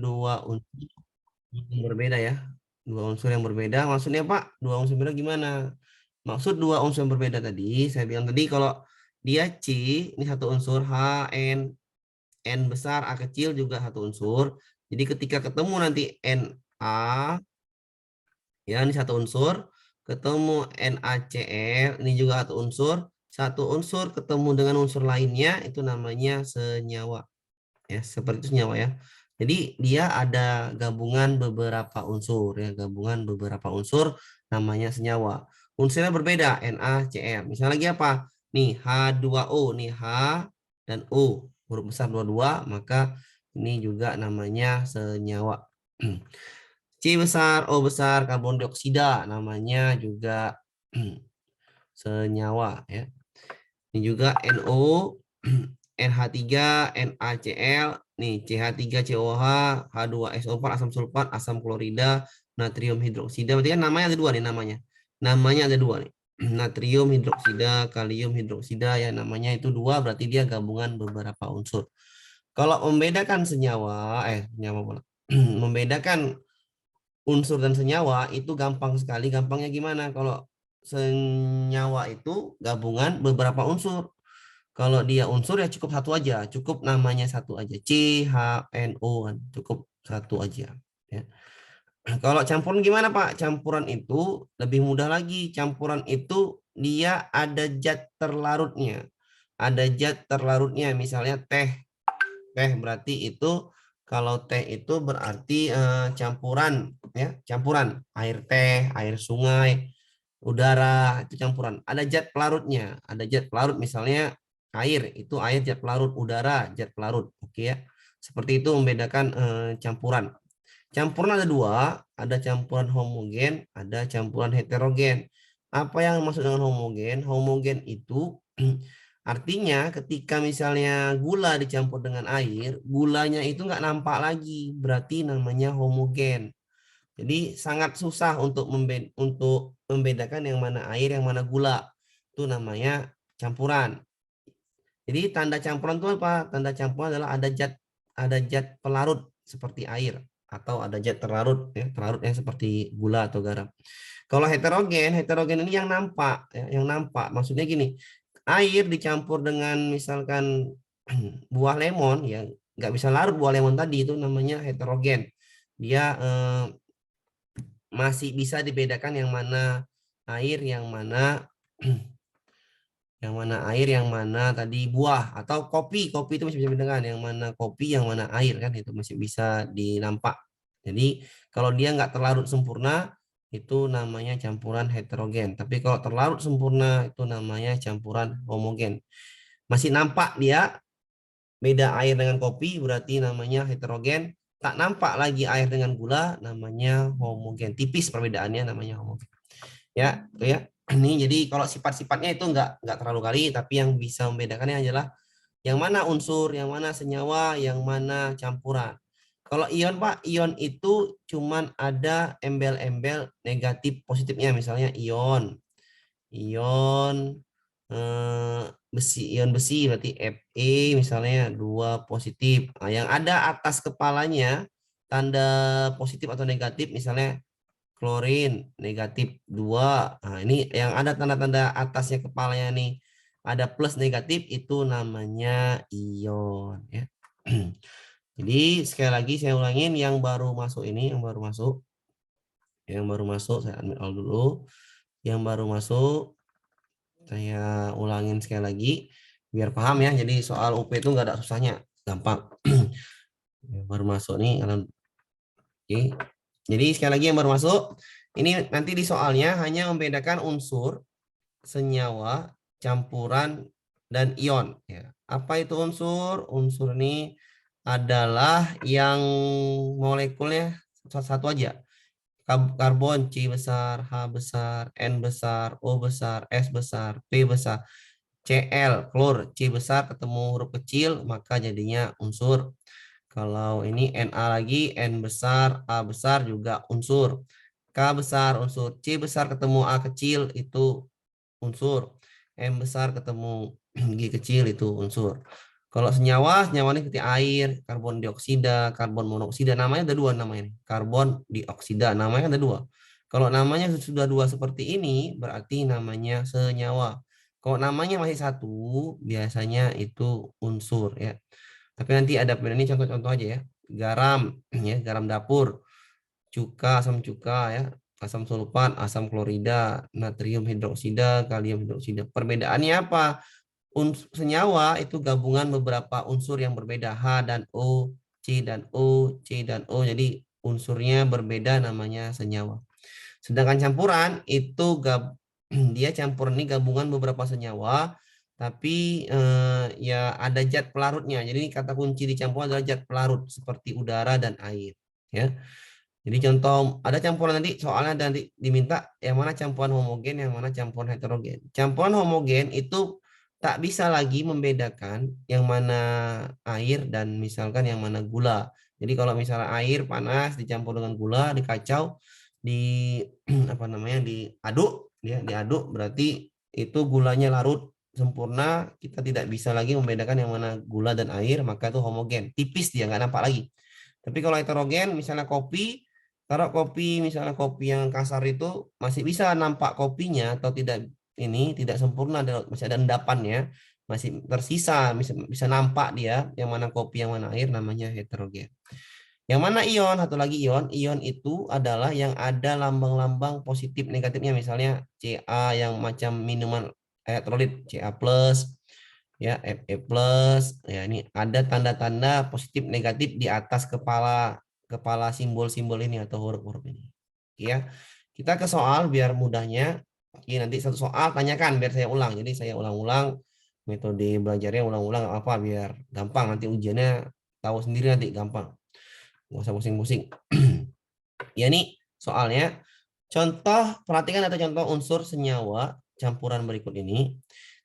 dua unsur yang berbeda ya. Dua unsur yang berbeda. Maksudnya Pak, dua unsur berbeda gimana? Maksud dua unsur yang berbeda tadi, saya bilang tadi kalau dia C, ini satu unsur H, N, N besar, A kecil juga satu unsur. Jadi ketika ketemu nanti Na, ya ini satu unsur, ketemu NaCl, ini juga satu unsur ketemu dengan unsur lainnya, itu namanya senyawa. Ya, seperti itu senyawa ya. Jadi dia ada gabungan beberapa unsur ya, gabungan beberapa unsur namanya senyawa. Unsurnya berbeda, NaCl. Misalnya lagi apa? Nih H2O, nih H dan O, huruf besar dua-dua, maka ini juga namanya senyawa. C besar, O besar, karbon dioksida namanya juga senyawa ya. Ini juga NO, NH3, NaCl, nih CH3COH, H2SO4, asam sulfat, asam klorida, natrium hidroksida. Berarti kan namanya ada dua nih namanya. Namanya ada dua nih. Natrium hidroksida, kalium hidroksida ya namanya itu dua berarti dia gabungan beberapa unsur. Kalau membedakan senyawa, senyawa pula. Membedakan unsur dan senyawa itu gampang sekali. Gampangnya gimana? Kalau senyawa itu gabungan beberapa unsur. Kalau dia unsur ya cukup satu aja, cukup namanya satu aja. CHNO kan, cukup satu aja. Ya. Kalau campuran gimana Pak? Campuran itu lebih mudah lagi. Campuran itu dia ada zat terlarutnya. Ada zat terlarutnya, misalnya teh. Teh berarti itu kalau teh itu berarti campuran ya, campuran air teh, air sungai, udara itu campuran. Ada zat pelarutnya, ada zat pelarut misalnya air itu air zat pelarut, udara zat pelarut. Oke ya. Seperti itu membedakan campuran. Campuran ada dua, ada campuran homogen, ada campuran heterogen. Apa yang maksud dengan homogen? Homogen itu artinya ketika misalnya gula dicampur dengan air, gulanya itu nggak nampak lagi, berarti namanya homogen. Jadi sangat susah untuk membedakan yang mana air, yang mana gula. Itu namanya campuran. Jadi tanda campuran itu apa? Tanda campuran adalah ada zat pelarut seperti air atau ada zat terlarut ya, terlarut yang seperti gula atau garam. Kalau heterogen, heterogen ini yang nampak ya, yang nampak. Maksudnya gini, air dicampur dengan misalkan buah lemon yang nggak bisa larut buah lemon tadi itu namanya heterogen. Dia masih bisa dibedakan yang mana air, yang mana yang mana air, yang mana tadi buah atau kopi. Kopi itu masih bisa dibedakan yang mana kopi, yang mana air kan itu masih bisa dinampak. Jadi kalau dia nggak terlarut sempurna itu namanya campuran heterogen. Tapi kalau terlarut sempurna itu namanya campuran homogen. Masih nampak dia beda air dengan kopi berarti namanya heterogen. Tak nampak lagi air dengan gula namanya homogen. Tipis perbedaannya namanya homogen. Ya, itu ya. Ini jadi kalau sifat-sifatnya itu nggak terlalu kali, tapi yang bisa membedakannya adalah yang mana unsur, yang mana senyawa, yang mana campuran. Kalau ion Pak, ion itu cuman ada embel-embel negatif positifnya, misalnya ion besi, ion besi berarti Fe misalnya 2 positif. Nah, yang ada atas kepalanya tanda positif atau negatif misalnya klorin negatif 2. Nah, ini yang ada tanda-tanda atasnya kepalanya nih. Ada plus negatif itu namanya ion ya. Jadi sekali lagi saya ulangin yang baru masuk ini, yang baru masuk. Yang baru masuk saya admit all dulu. Yang baru masuk saya ulangin sekali lagi biar paham ya. Jadi soal UP itu nggak ada susahnya, gampang. Yang baru masuk nih, oke. Jadi sekali lagi yang baru masuk, ini nanti di soalnya hanya membedakan unsur, senyawa, campuran, dan ion. Ya. Apa itu unsur? Unsur ini adalah yang molekulnya satu aja. Karbon C besar, H besar, N besar, O besar, S besar, P besar. Cl, klor, C besar ketemu huruf kecil, maka jadinya unsur. Kalau ini Na lagi, N besar, A besar juga unsur. K besar unsur, C besar ketemu A kecil itu unsur. M besar ketemu G kecil itu unsur. Kalau senyawa, senyawa ini seperti air, karbon dioksida, karbon monoksida, namanya ada dua namanya. Karbon dioksida, namanya ada dua. Kalau namanya sudah dua seperti ini, berarti namanya senyawa. Kalau namanya masih satu, biasanya itu unsur ya. Tapi nanti ada ini contoh-contoh aja ya. Garam, ya garam dapur, cuka ya, asam sulfat, asam klorida, natrium hidroksida, kalium hidroksida. Perbedaannya apa? Senyawa itu gabungan beberapa unsur yang berbeda, H dan O, C dan O, C dan O. Jadi unsurnya berbeda namanya senyawa. Sedangkan campuran itu dia campuran ini gabungan beberapa senyawa tapi ya ada zat pelarutnya. Jadi kata kunci di campuran adalah zat pelarut seperti udara dan air ya. Jadi contoh ada campuran nanti soalnya nanti diminta yang mana campuran homogen, yang mana campuran heterogen. Campuran homogen itu tak bisa lagi membedakan yang mana air dan misalkan yang mana gula. Jadi kalau misalnya air panas dicampur dengan gula, dikacau, di apa namanya diaduk, ya diaduk berarti itu gulanya larut sempurna. Kita tidak bisa lagi membedakan yang mana gula dan air, maka itu homogen. Tipis dia nggak nampak lagi. Tapi kalau heterogen, misalnya kopi, kalau kopi misalnya kopi yang kasar itu masih bisa nampak kopinya atau tidak ini tidak sempurna, masih ada endapannya, masih tersisa, bisa nampak dia yang mana kopi yang mana air, namanya heterogen. Yang mana ion, satu lagi ion, ion itu adalah yang ada lambang-lambang positif negatifnya, misalnya Ca yang macam minuman elektrolit Ca plus, ya Fe plus, ya ini ada tanda-tanda positif negatif di atas kepala kepala simbol-simbol ini atau huruf-huruf ini. Ya, kita ke soal biar mudahnya. Oke, nanti satu soal tanyakan biar saya ulang. Jadi saya ulang-ulang metode belajarnya ulang-ulang apa biar gampang nanti ujiannya tahu sendiri nanti gampang. Nggak usah pusing-pusing. Ya ini soalnya contoh perhatikan atau contoh unsur senyawa campuran berikut ini.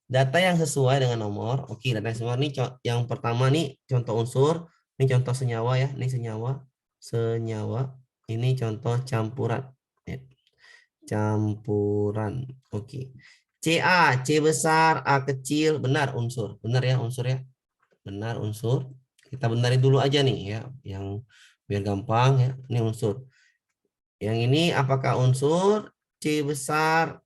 Data yang sesuai dengan nomor. Oke, data yang sesuai ini yang pertama nih contoh unsur, ini contoh senyawa ya, ini senyawa. Senyawa. Ini contoh campuran. Ya. Campuran. Oke. Ca, C besar, A kecil, benar unsur. Benar ya unsur ya. Benar unsur. Kita benarin dulu aja nih ya, yang biar gampang ya. Ini unsur. Yang ini apakah unsur? C besar,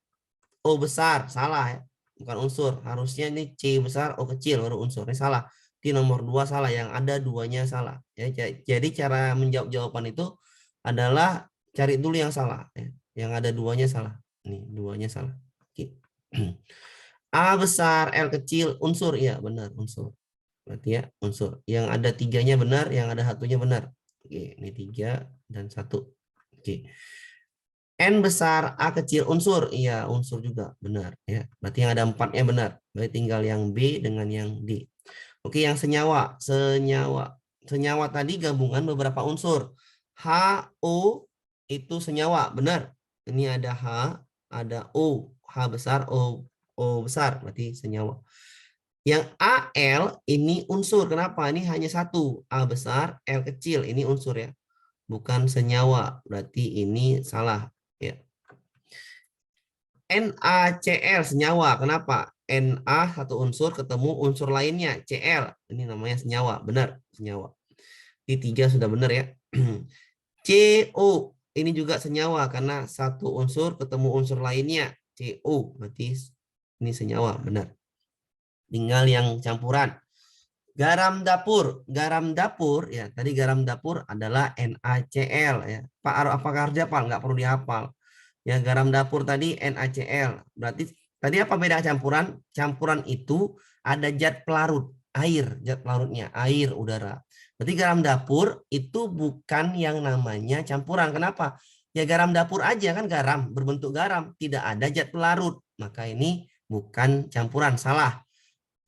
O besar, salah ya. Bukan unsur. Harusnya ini C besar, O kecil baru unsur. Ini salah. Di nomor 2 salah, yang ada duanya salah. Ya, jadi cara menjawab jawaban itu adalah cari dulu yang salah. Ya. Yang ada duanya salah. Ini duanya salah. Oke. A besar, L kecil, unsur. Iya benar, unsur. Berarti ya unsur. Yang ada tiganya benar, yang ada satunya benar. Oke, ini 3 dan 1. Oke. N besar, A kecil, unsur. Iya, unsur juga. Benar. Ya. Berarti yang ada 4-nya benar. Berarti tinggal yang B dengan yang D. Oke, yang senyawa. Senyawa. Senyawa tadi gabungan beberapa unsur. H, O itu senyawa. Benar. Ini ada H, ada O. H besar, O besar. Berarti senyawa. Yang AL ini unsur. Kenapa? Ini hanya satu. A besar, L kecil. Ini unsur ya. Bukan senyawa. Berarti ini salah. Ya. NaCl senyawa. Kenapa? Na satu unsur ketemu unsur lainnya Cl. Ini namanya senyawa. Benar, senyawa. Ini 3 sudah benar ya. CO ini juga senyawa karena satu unsur ketemu unsur lainnya CO. Berarti ini senyawa, benar. Tinggal yang campuran. Garam dapur ya. Tadi garam dapur adalah NaCl ya. Pak, apakah harus dihafal? Nggak perlu dihafal. Ya, garam dapur tadi NaCl. Berarti tadi apa beda campuran? Campuran itu ada zat pelarut, air, zat pelarutnya, air, udara. Berarti garam dapur itu bukan yang namanya campuran. Kenapa? Ya garam dapur aja kan garam, berbentuk garam, tidak ada zat pelarut. Maka ini bukan campuran, salah.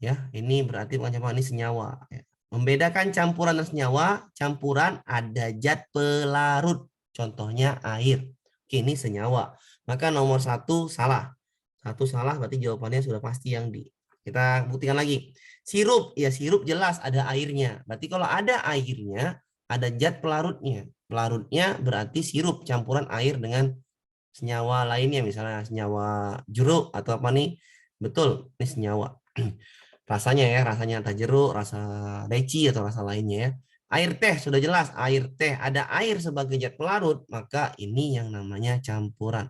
Ya, ini berarti bukan campuran, ini senyawa. Ya. Membedakan campuran dan senyawa, campuran ada zat pelarut. Contohnya air. Ini senyawa. Maka nomor 1 salah. 1 salah berarti jawabannya sudah pasti yang di. Kita buktikan lagi. Sirup, ya sirup jelas ada airnya. Berarti kalau ada airnya, ada zat pelarutnya. Pelarutnya berarti sirup campuran air dengan senyawa lainnya. Misalnya senyawa jeruk atau apa nih. Betul, ini senyawa. rasanya ya, rasanya entah jeruk, rasa leci atau rasa lainnya ya. Air teh sudah jelas, air teh ada air sebagai zat pelarut, maka ini yang namanya campuran.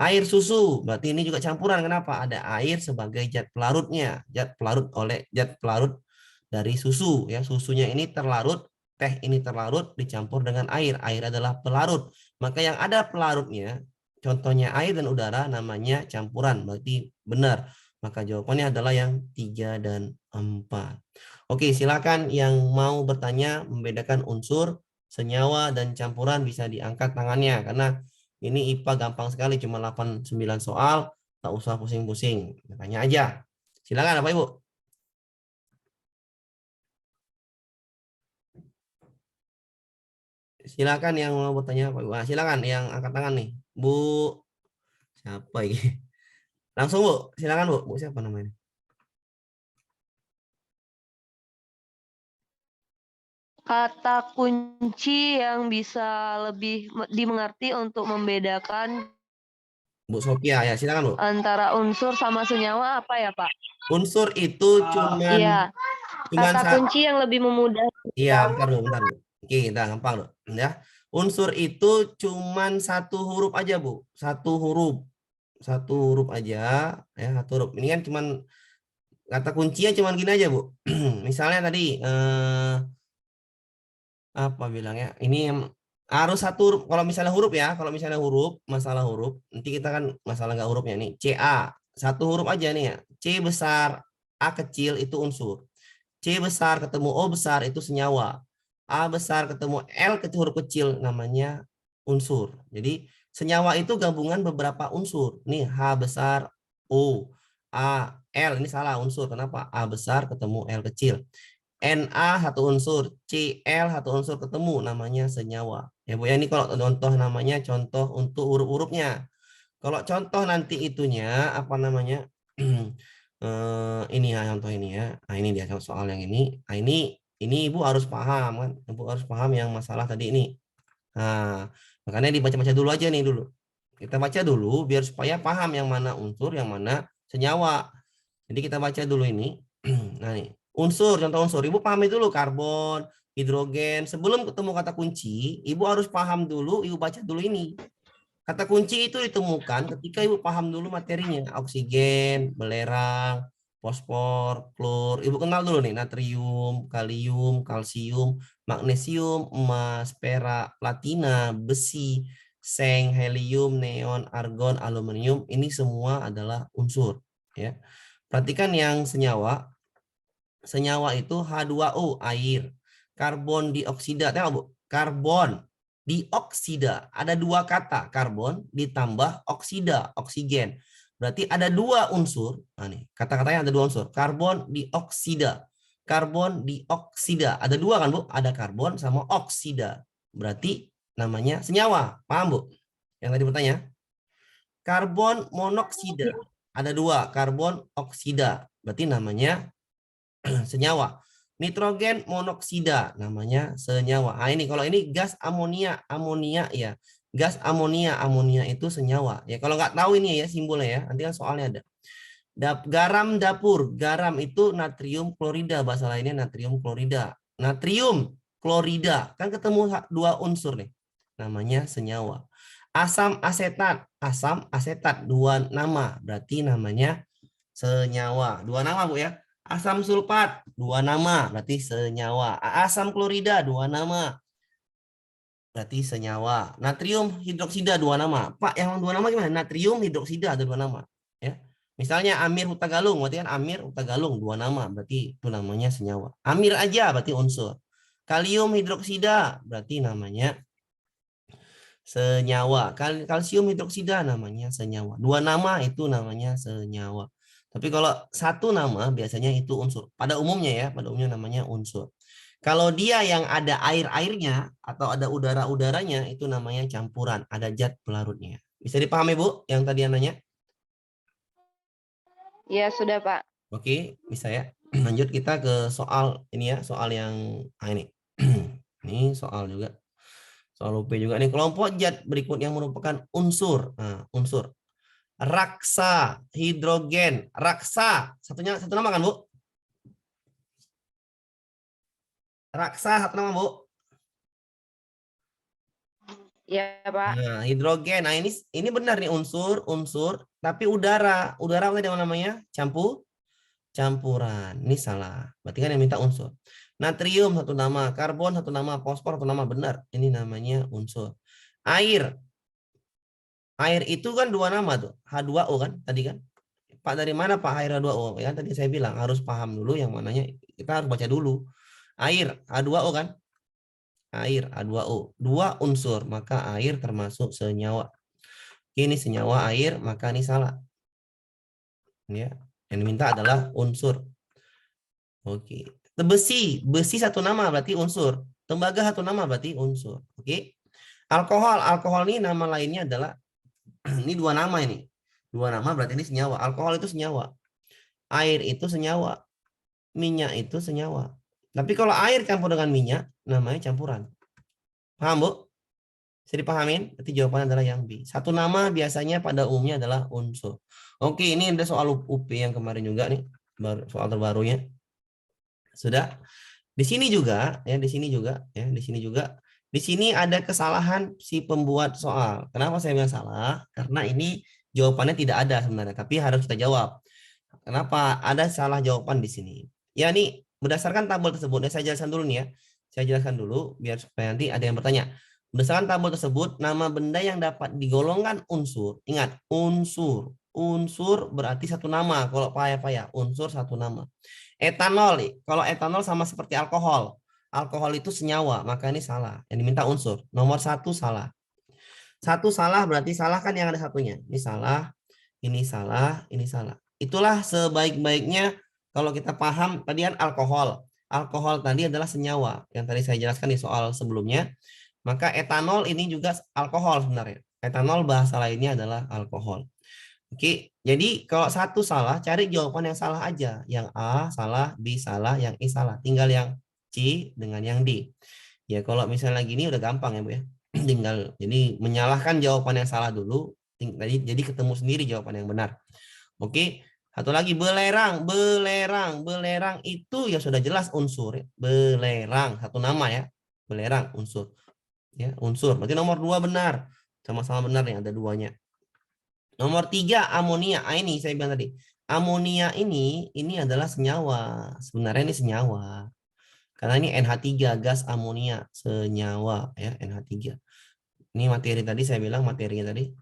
Air susu, berarti ini juga campuran. Kenapa? Ada air sebagai zat pelarutnya, zat pelarut dari susu ya. Susunya ini terlarut, teh ini terlarut dicampur dengan air. Air adalah pelarut. Maka yang ada pelarutnya, contohnya air dan udara namanya campuran. Berarti benar. Maka jawabannya adalah yang 3 dan 4. Oke, silakan yang mau bertanya membedakan unsur, senyawa, dan campuran bisa diangkat tangannya. Karena ini IPA gampang sekali, cuma 8-9 soal, tak usah pusing-pusing. Tanya aja. Silakan Bapak Ibu. Silakan yang mau bertanya Pak Ibu. Silakan yang angkat tangan nih. Bu, siapa ini? Langsung Bu, silakan Bu. Bu siapa namanya? Kata kunci yang bisa lebih dimengerti untuk membedakan Bu Sophia ya, silakan Bu. antara unsur sama senyawa apa ya, Pak? Unsur itu Iya, cuman kata kunci yang lebih memudahkan. iya, bentar Bu, bentar Bu. Oke, udah gampang loh, ya. Unsur itu cuman satu huruf aja, Bu. Satu huruf. Satu huruf aja, ya, satu huruf. Ini kan cuman kata kuncinya cuman gini aja, Bu. Misalnya tadi apa bilangnya? Ini harus satu huruf. Kalau misalnya huruf ya, kalau misalnya huruf, masalah huruf, nanti kita kan masalah nggak hurufnya nih. CA, satu huruf aja nih ya. C besar, A kecil itu unsur. C besar ketemu O besar itu senyawa. A besar ketemu L kecil huruf kecil namanya unsur. Jadi senyawa itu gabungan beberapa unsur. Nih H besar, O, A, L. Ini salah unsur. Kenapa? A besar ketemu L kecil. Na satu unsur, Cl satu unsur ketemu namanya senyawa. Ya Bu ya, ini kalau contoh namanya contoh untuk huruf-hurufnya. Kalau contoh nanti itunya apa namanya? Ini ya contoh ini ya. Nah, ini dia soal yang ini. Nah, ini Ibu harus paham kan? Ibu harus paham yang masalah tadi ini. Nah, makanya dibaca-baca dulu aja nih dulu. Kita baca dulu biar supaya paham yang mana unsur, yang mana senyawa. Jadi kita baca dulu ini. Nah, nih, unsur, contoh unsur. Ibu pahami dulu karbon, hidrogen. Sebelum ketemu kata kunci, Ibu harus paham dulu, Ibu baca dulu ini. Kata kunci itu ditemukan ketika Ibu paham dulu materinya. Oksigen, belerang, fosfor, klor. Ibu kenal dulu nih, natrium, kalium, kalsium, magnesium, emas, perak, platina, besi, seng, helium, neon, argon, aluminium. Ini semua adalah unsur. Ya. Perhatikan yang senyawa. Senyawa itu H2O, air. Karbon dioksida. Tengok Bu, karbon dioksida. Ada dua kata, karbon ditambah oksida, oksigen. Berarti ada dua unsur. Nah, nih, kata-katanya ada dua unsur. Karbon dioksida. Karbon dioksida. Ada dua kan Bu? Ada karbon sama oksida. Berarti namanya senyawa. Paham Bu? Yang tadi bertanya. Karbon monoksida. Ada dua, karbon oksida. Berarti namanya senyawa. Nitrogen monoksida namanya senyawa. Ah, ini kalau ini gas amonia, amonia ya. Gas amonia, amonia itu senyawa. Ya kalau nggak tahu ini ya simbolnya ya. Nanti kan soalnya ada. Garam dapur, garam itu natrium klorida, bahasa lainnya natrium klorida. Natrium klorida, kan ketemu dua unsur nih. Namanya senyawa. Asam asetat dua nama, berarti namanya senyawa. Dua nama Bu ya. Asam sulfat, dua nama, berarti senyawa. Asam klorida, dua nama, berarti senyawa. Natrium hidroksida, dua nama. Pak, yang dua nama gimana? Natrium hidroksida, ada dua nama. Ya. Misalnya Amir Hutagalung, berarti kan Amir Hutagalung, dua nama, berarti itu namanya senyawa. Amir aja, berarti unsur. Kalium hidroksida, berarti namanya senyawa. Kalsium hidroksida namanya senyawa. Dua nama itu namanya senyawa. Tapi kalau satu nama biasanya itu unsur. Pada umumnya ya, pada umumnya namanya unsur. Kalau dia yang ada air-airnya atau ada udara-udaranya itu namanya campuran, ada zat pelarutnya. Bisa dipahami Bu yang tadi nanya? Ya, sudah, Pak. Oke, bisa ya. Lanjut kita ke soal ini ya, soal yang ini. Ini soal juga. Soal UP juga nih. Kelompok zat berikut yang merupakan unsur. Nah, unsur. Raksa, hidrogen, raksa. Satu nama kan, Bu? Raksa satu nama, Bu. Iya, Pak. Nah, hidrogen. Nah, ini benar nih unsur, tapi udara. Udara apa tadi namanya? Campuran. Ini salah. Berarti kan yang minta unsur. Natrium satu nama, karbon satu nama, fosfor satu nama. Benar. Ini namanya unsur. Air. Air itu kan dua nama tuh. H2O kan tadi kan. Pak dari mana Pak air H2O? Ya tadi saya bilang harus paham dulu yang mananya. Kita harus baca dulu. Air H2O kan. Air H2O. Dua unsur. Maka air termasuk senyawa. Ini senyawa air. Maka ini salah. Ya. Yang diminta adalah unsur. Oke. Besi satu nama berarti unsur. Tembaga satu nama berarti unsur. Oke. Alkohol ini nama lainnya adalah ini dua nama ini. Dua nama berarti ini senyawa. Alkohol itu senyawa. Air itu senyawa. Minyak itu senyawa. Tapi kalau air campur dengan minyak namanya campuran. Paham, Bu? Bisa dipahamin? Berarti jawabannya adalah yang B. Satu nama biasanya pada umumnya adalah unsur. Oke, ini ada soal UP yang kemarin juga nih, soal terbarunya. Sudah. Di sini juga, ya, di sini juga, ya, di sini juga. Di sini ada kesalahan si pembuat soal. Kenapa saya bilang salah? Karena ini jawabannya tidak ada sebenarnya, tapi harus kita jawab. Kenapa? Ada salah jawaban di sini. Ya, nih berdasarkan tabel tersebut, saya jelaskan dulu nih ya. Saya jelaskan dulu biar supaya nanti ada yang bertanya. Berdasarkan tabel tersebut, nama benda yang dapat digolongkan unsur. Ingat, unsur. Unsur berarti satu nama. Kalau payah-payah, unsur satu nama. Etanol, kalau etanol sama seperti alkohol. Alkohol itu senyawa, maka ini salah. Yang diminta unsur. Nomor satu salah. Satu salah berarti salah kan yang ada satunya. Ini salah, ini salah, ini salah. Itulah sebaik-baiknya kalau kita paham tadi kan alkohol. Alkohol tadi adalah senyawa. Yang tadi saya jelaskan di soal sebelumnya. Maka etanol ini juga alkohol sebenarnya. Etanol bahasa lainnya adalah alkohol. Oke, jadi kalau satu salah, cari jawaban yang salah aja. Yang A salah, B salah, yang E salah. Tinggal yang C dengan yang D. Ya kalau misalnya gini udah gampang ya Bu ya. Tinggal jadi menyalahkan jawaban yang salah dulu. Jadi ketemu sendiri jawaban yang benar. Oke, satu lagi belerang. Belerang itu ya sudah jelas unsur. Ya. Belerang, satu nama ya. Belerang, unsur. Ya, unsur. Berarti nomor 2 benar. Sama-sama benar nih, ada duanya. Nomor 3 amonia. Ini saya bilang tadi. Amonia ini adalah senyawa. Sebenarnya ini senyawa. Karena ini NH3 gas amonia senyawa ya NH3. Ini materi tadi saya bilang materinya tadi.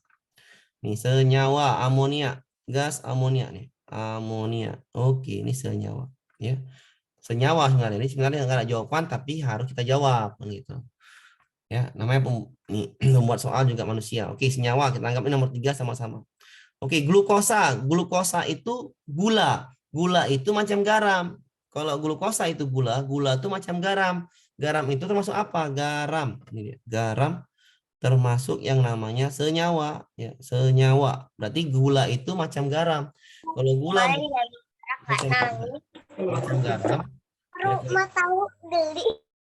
Ini senyawa amonia, gas amonia nih. Amonia. Oke, ini senyawa ya. Senyawa sebenarnya ini sebenarnya enggak ada jawaban tapi harus kita jawab gitu. Ya, namanya pembuat soal juga manusia. Oke, senyawa kita anggap ini nomor 3 sama-sama. Oke, glukosa. Glukosa itu gula. Gula itu macam garam. Kalau glukosa itu gula itu macam garam. Garam itu termasuk apa? Garam. Ini dia. Garam termasuk yang namanya senyawa. Ya, senyawa. Berarti gula itu macam garam. Kalau gula macam garam.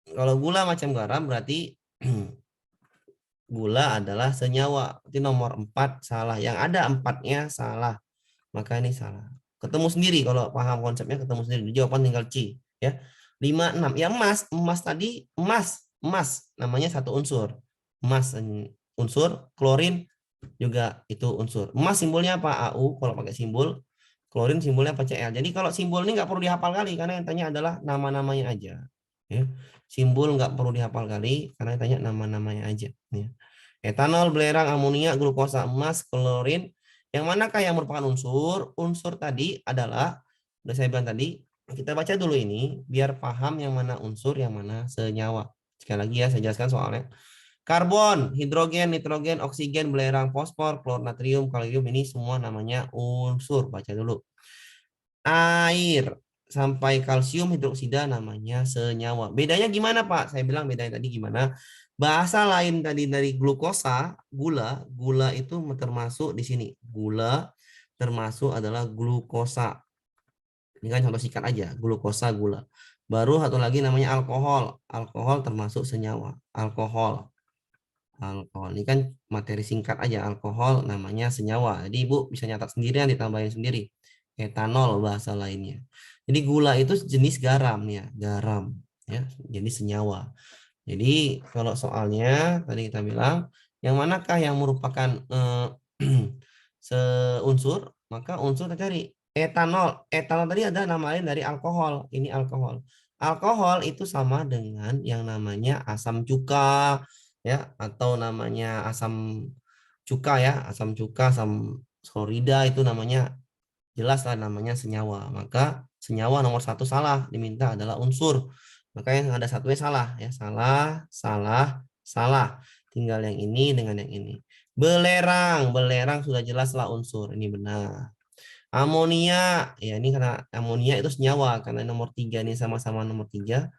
Kalau gula macam garam berarti gula adalah senyawa. Itu nomor 4 salah. Yang ada 4-nya salah. Maka ini salah. Ketemu sendiri kalau paham konsepnya, ketemu sendiri. Jawaban tinggal C ya. 5 6. Ya emas tadi emas namanya satu unsur. Emas unsur, klorin juga itu unsur. Emas simbolnya apa? AU kalau pakai simbol. Klorin simbolnya apa? Cl. Jadi kalau simbol ini nggak perlu dihafal kali karena yang tanya adalah nama-namanya aja. Ya. Simbol nggak perlu dihafal kali karena yang tanya nama-namanya aja. Ya. Etanol, belerang, amonia, glukosa, emas, klorin. Yang manakah yang merupakan unsur? Unsur tadi adalah, udah saya bilang tadi, kita baca dulu ini biar paham yang mana unsur, yang mana senyawa. Sekali lagi ya saya jelaskan soalnya. Karbon, hidrogen, nitrogen, oksigen, belerang, fosfor, klor, natrium, kalium ini semua namanya unsur. Baca dulu. Air sampai kalsium hidroksida namanya senyawa. Bedanya gimana Pak? Saya bilang bedanya tadi gimana? Bahasa lain tadi dari glukosa, gula itu termasuk di sini. Gula termasuk adalah glukosa. Ini kan contoh singkat aja, glukosa gula. Baru satu lagi namanya alkohol. Alkohol termasuk senyawa. Alkohol. Ini kan materi singkat aja, alkohol namanya senyawa. Jadi Ibu bisa nyatat sendirian, ditambahin sendiri. Etanol bahasa lainnya. Jadi gula itu jenis garam ya, garam. ya. Jadi senyawa. Jadi kalau soalnya tadi kita bilang yang manakah yang merupakan seunsur, maka unsur kita cari. Etanol. Etanol tadi ada nama lain dari alkohol. Ini alkohol. Alkohol itu sama dengan yang namanya asam cuka ya, atau namanya asam cuka ya, asam cuka, asam klorida itu namanya jelas lah namanya senyawa. Maka senyawa nomor satu salah, diminta adalah unsur. Maka yang ada satunya salah ya, salah, salah, salah. Tinggal yang ini dengan yang ini. Belerang, belerang sudah jelaslah unsur, ini benar. Amonia, ya ini karena amonia itu senyawa, karena nomor 3 ini sama-sama nomor 3.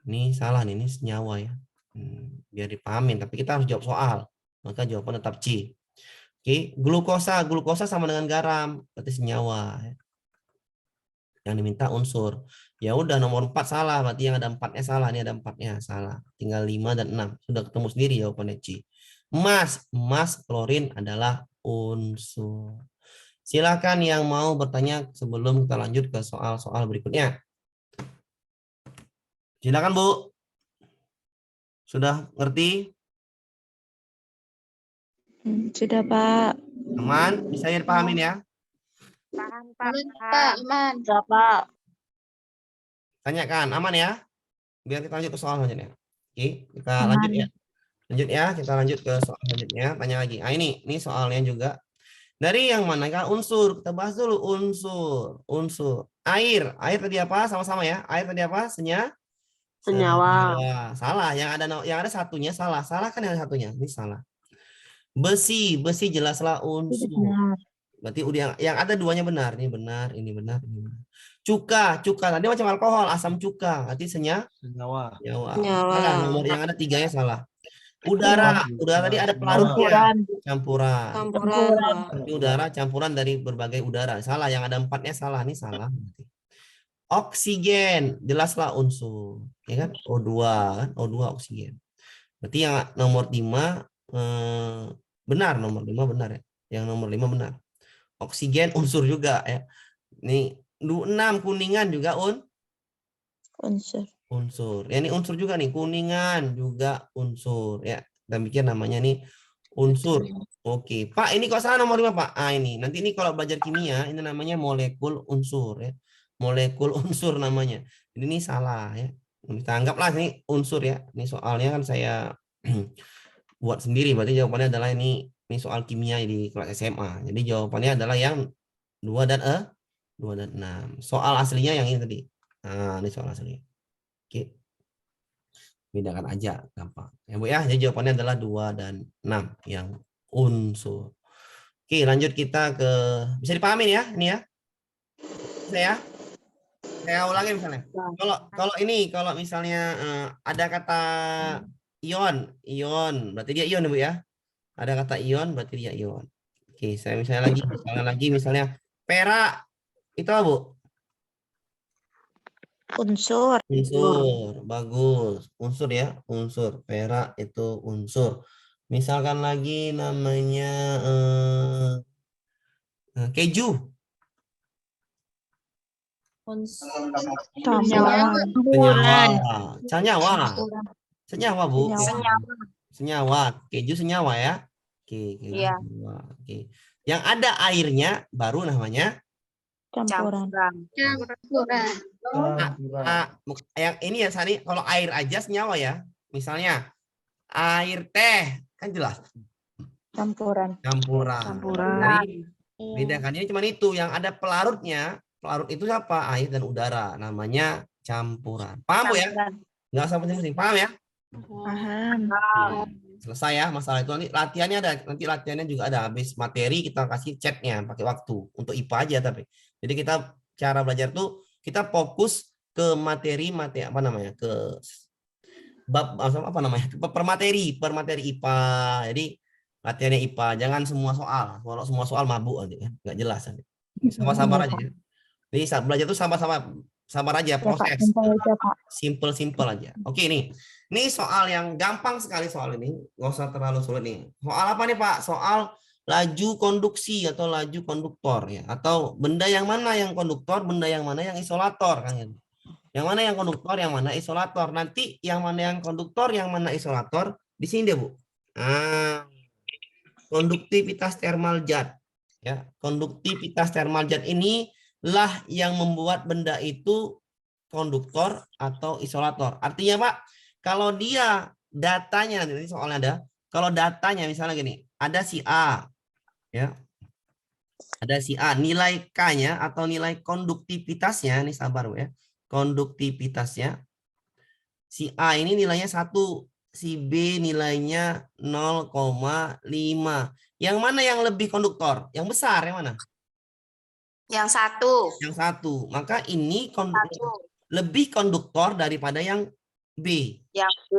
Ini salah nih, ini senyawa ya. Biar dipahamin, tapi kita harus jawab soal. Maka jawaban tetap C. Oke, glukosa, glukosa sama dengan garam, berarti senyawa. Yang diminta unsur. Ya udah nomor 4 salah, berarti yang ada 4-nya salah, ini ada 4-nya salah. Tinggal 5 dan 6. Sudah ketemu sendiri jawabannya C. Emas, emas klorin adalah unsur. Silakan yang mau bertanya sebelum kita lanjut ke soal-soal berikutnya. Silakan Bu. Sudah ngerti? Sudah, Pak. Aman? Bisa dipahamin ya? Paham, Pak. aman. Sudah, Pak. Tanyakan, aman ya? Biar kita lanjut ke soal selanjutnya. Oke, kita lanjut ya. Lanjut ya, kita lanjut ke soal selanjutnya. Tanya lagi. Ah ini soalnya juga. Dari yang manakah unsur? Kita bahas dulu unsur. Unsur. Air. Air tadi apa? Sama-sama ya. Air tadi apa? Senyawa. Salah. Yang ada satunya salah. Salah kan yang satunya. Ini salah. Besi. Besi jelaslah unsur. Berarti udah yang ada duanya benar. Ini benar, ini benar, ini benar. Cuka. Cuka tadi macam alkohol, asam cuka. Berarti senyawa. Salah. Nomor yang ada 3-nya salah. Udara. Udara tadi ada pelarutnya. Campuran. Tapi udara campuran dari berbagai udara. Salah, yang ada 4-nya salah. Ini salah. Oksigen, jelaslah unsur. Ya kan? O2 kan? O2 oksigen. Berarti yang nomor 5 benar, nomor 5 benar ya. Yang nomor 5 benar. Oksigen unsur juga ya. Ini 6 kuningan juga Unsur. unsur. Ya ini unsur juga nih, kuningan juga unsur ya. Kita bikin namanya nih unsur. Oke, Pak, ini kok salah nomor 5, Pak? Ah, ini. Nanti ini kalau belajar kimia, ini namanya molekul unsur ya. Molekul unsur namanya. Ini salah ya. Kita anggaplah ini unsur ya. Ini soalnya kan saya buat sendiri, berarti jawabannya adalah ini soal kimia di kelas SMA. Jadi jawabannya adalah yang 2 dan 6. Soal aslinya yang ini tadi. Nah, ini soal aslinya. Oke. Bedakan aja gampang. Ya Bu ya, jadi jawabannya adalah 2 dan 6 yang unsur. Oke, lanjut kita ke bisa dipahamin ya ini ya. Bisa ya? Saya ulangi misalnya. Kalau misalnya ada kata ion berarti dia ion Bu ya. Ada kata ion berarti dia ion. Oke, saya misalnya misalnya perak itu apa Bu? Unsur. Unsur, bagus. Unsur ya, unsur. Perak itu unsur. Misalkan lagi namanya keju. Senyawa, Bu. Senyawa. Keju senyawa ya. Oke, keju Iya. senyawa. Oke. Yang ada airnya baru namanya Campuran. yang ini ya Sani, kalau air aja senyawa ya. Misalnya air teh kan jelas Campuran. Jadi bedakannya cuma itu, yang ada pelarutnya. Pelarut itu apa? Air dan udara. Namanya campuran. Paham Bu ya? Nggak usah pusing-pusing. Paham ya? Paham. Selesai ya masalah itu. Nanti latihannya ada. Nanti latihannya juga ada. Habis materi kita kasih chatnya pakai waktu. Untuk IPA aja tapi. Jadi kita cara belajar tuh kita fokus ke materi apa namanya? Ke bab apa namanya? Per materi IPA. Jadi latihannya IPA. Jangan semua soal. Kalau semua soal mabuk nanti kan. Nggak jelas nanti. Sabar-sabar aja. Jadi saat belajar tuh sabar aja proses. Simple aja. Oke nih. Ini soal yang gampang sekali soal ini. Nggak usah terlalu sulit nih. Soal apa nih Pak? Soal laju konduksi atau laju konduktor ya. Atau benda yang mana yang konduktor, benda yang mana yang isolator kan gitu. Yang mana yang konduktor, yang mana isolator. Nanti yang mana yang konduktor, yang mana isolator, di sini dia, Bu. Nah, konduktivitas thermal zat. Ya, konduktivitas thermal zat ini lah yang membuat benda itu konduktor atau isolator. Artinya, Pak, kalau dia datanya, nanti soalnya ada, kalau datanya misalnya gini, ada si A, ya, ada si A, nilai K-nya atau nilai konduktivitasnya, ini sabar Bu, ya, konduktivitasnya, si A ini nilainya 1, si B nilainya 0,5. Yang mana yang lebih konduktor? Yang besar yang mana? Yang satu. Yang 1. Maka ini Satu. lebih konduktor daripada yang B. Yang B.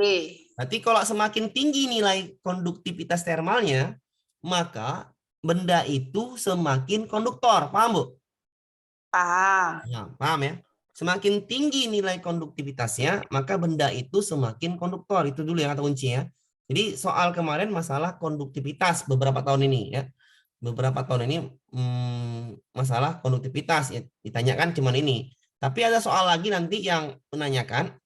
Berarti kalau semakin tinggi nilai konduktivitas termalnya, maka benda itu semakin konduktor. Paham, Bu? Paham. Nah, paham ya? Semakin tinggi nilai konduktivitasnya, maka benda itu semakin konduktor. Itu dulu yang kata kunci ya. Jadi soal kemarin masalah konduktivitas beberapa tahun ini ya. Beberapa tahun ini masalah konduktivitas ya. Ditanyakan cuman ini. Tapi ada soal lagi nanti yang menanyakan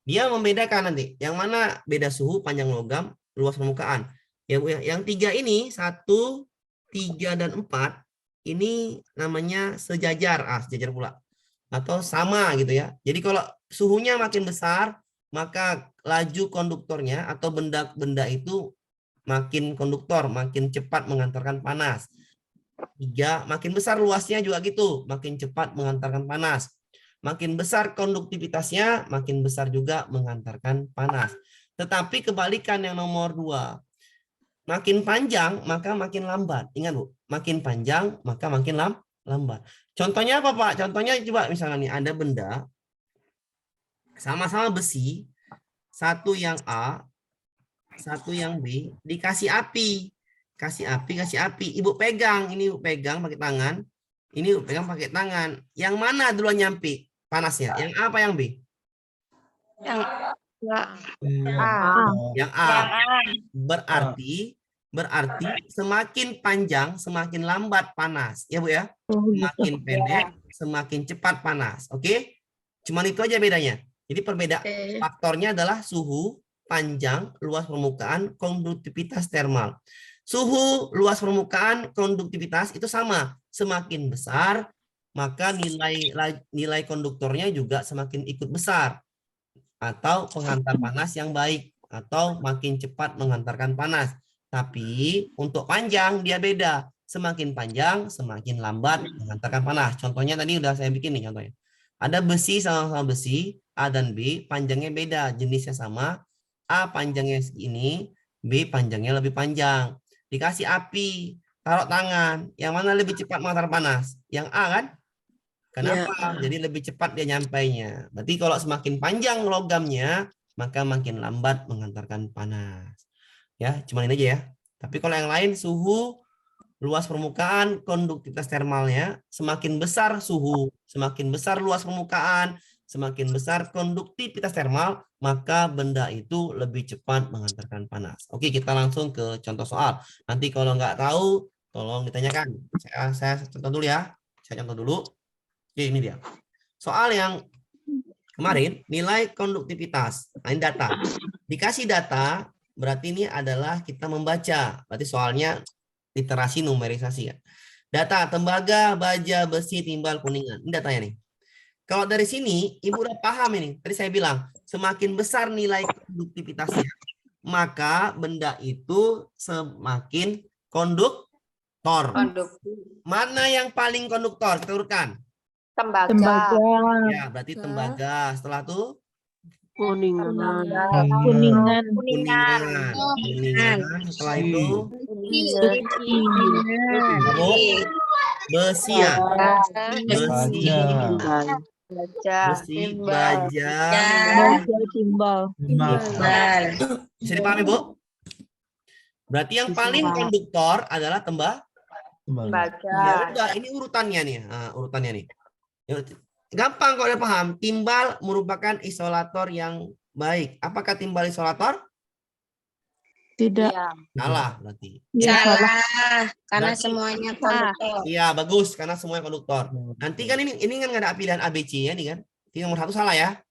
dia membedakan nanti yang mana beda suhu, panjang logam, luas permukaan. Yang 3 ini 1, 3 dan 4 ini namanya sejajar, sejajar pula atau sama gitu ya. Jadi kalau suhunya makin besar, maka laju konduktornya atau benda-benda itu makin konduktor, makin cepat mengantarkan panas. 3, makin besar luasnya juga gitu, makin cepat mengantarkan panas. Makin besar konduktivitasnya, makin besar juga mengantarkan panas. Tetapi kebalikan yang nomor 2. Makin panjang, maka makin lambat. Ingat, Bu. Makin panjang, maka makin lambat. Contohnya apa, Pak? Contohnya coba misalnya nih, ada benda sama-sama besi, satu yang A, satu yang B, dikasih api. Kasih api. Ibu pegang, ini Ibu pegang pakai tangan. Ini Ibu pegang pakai tangan. Yang mana duluan nyampe panasnya? Yang A apa yang B? Yang Yang A. Berarti semakin panjang, semakin lambat panas. Ya, Bu ya? Semakin pendek, semakin cepat panas. Oke? Cuman itu aja bedanya. Jadi perbedaan faktornya adalah suhu, panjang, luas permukaan, konduktivitas termal. Suhu, luas permukaan, konduktivitas itu sama. Semakin besar, maka nilai konduktornya juga semakin ikut besar. Atau penghantar panas yang baik. Atau makin cepat menghantarkan panas. Tapi untuk panjang dia beda. Semakin panjang, semakin lambat menghantarkan panas. Contohnya tadi udah saya bikin nih contohnya. Ada besi sama-sama besi, A dan B, panjangnya beda, jenisnya sama. A panjangnya segini, B panjangnya lebih panjang. Dikasih api, taruh tangan. Yang mana lebih cepat mengantar panas? Yang A kan? Kenapa? Jadi lebih cepat dia nyampainya. Berarti kalau semakin panjang logamnya, maka makin lambat mengantarkan panas. Ya, cuma ini aja ya. Tapi kalau yang lain suhu, luas permukaan, konduktivitas termalnya, semakin besar suhu, semakin besar luas permukaan, semakin besar konduktivitas termal, maka benda itu lebih cepat mengantarkan panas. Oke, kita langsung ke contoh soal. Nanti kalau nggak tahu, tolong ditanyakan. Saya contoh dulu ya. Saya contoh dulu. Oke, ini dia. Soal yang kemarin, nilai konduktivitas. Nah, ini data. Dikasih data, berarti ini adalah kita membaca. Berarti soalnya literasi numerisasi ya. Data tembaga, baja, besi, timbal, kuningan. Ini datanya nih. Kalau dari sini, Ibu udah paham ini. Tadi saya bilang, semakin besar nilai konduktivitasnya, maka benda itu semakin konduktor. Mana yang paling konduktor? Kita urutkan. tembaga. Ya, berarti tembaga. Setelah itu Kuningan. Setelah itu besi ya. Besi, baja. Timbal. Bisa dipahami, Bu? Berarti yang paling konduktor adalah tembaga. Ya udah, ini urutannya nih. Nah, urutannya nih. Gampang kalau udah paham. Timbal merupakan isolator yang baik. Apakah timbal isolator? Tidak. Salah berarti. Salah, karena Berarti- semuanya konduktor. Iya, bagus karena semuanya konduktor. Nanti kan ini kan nggak ada pilihan A, B, C ya, nih kan? Ini nomor 1 salah ya.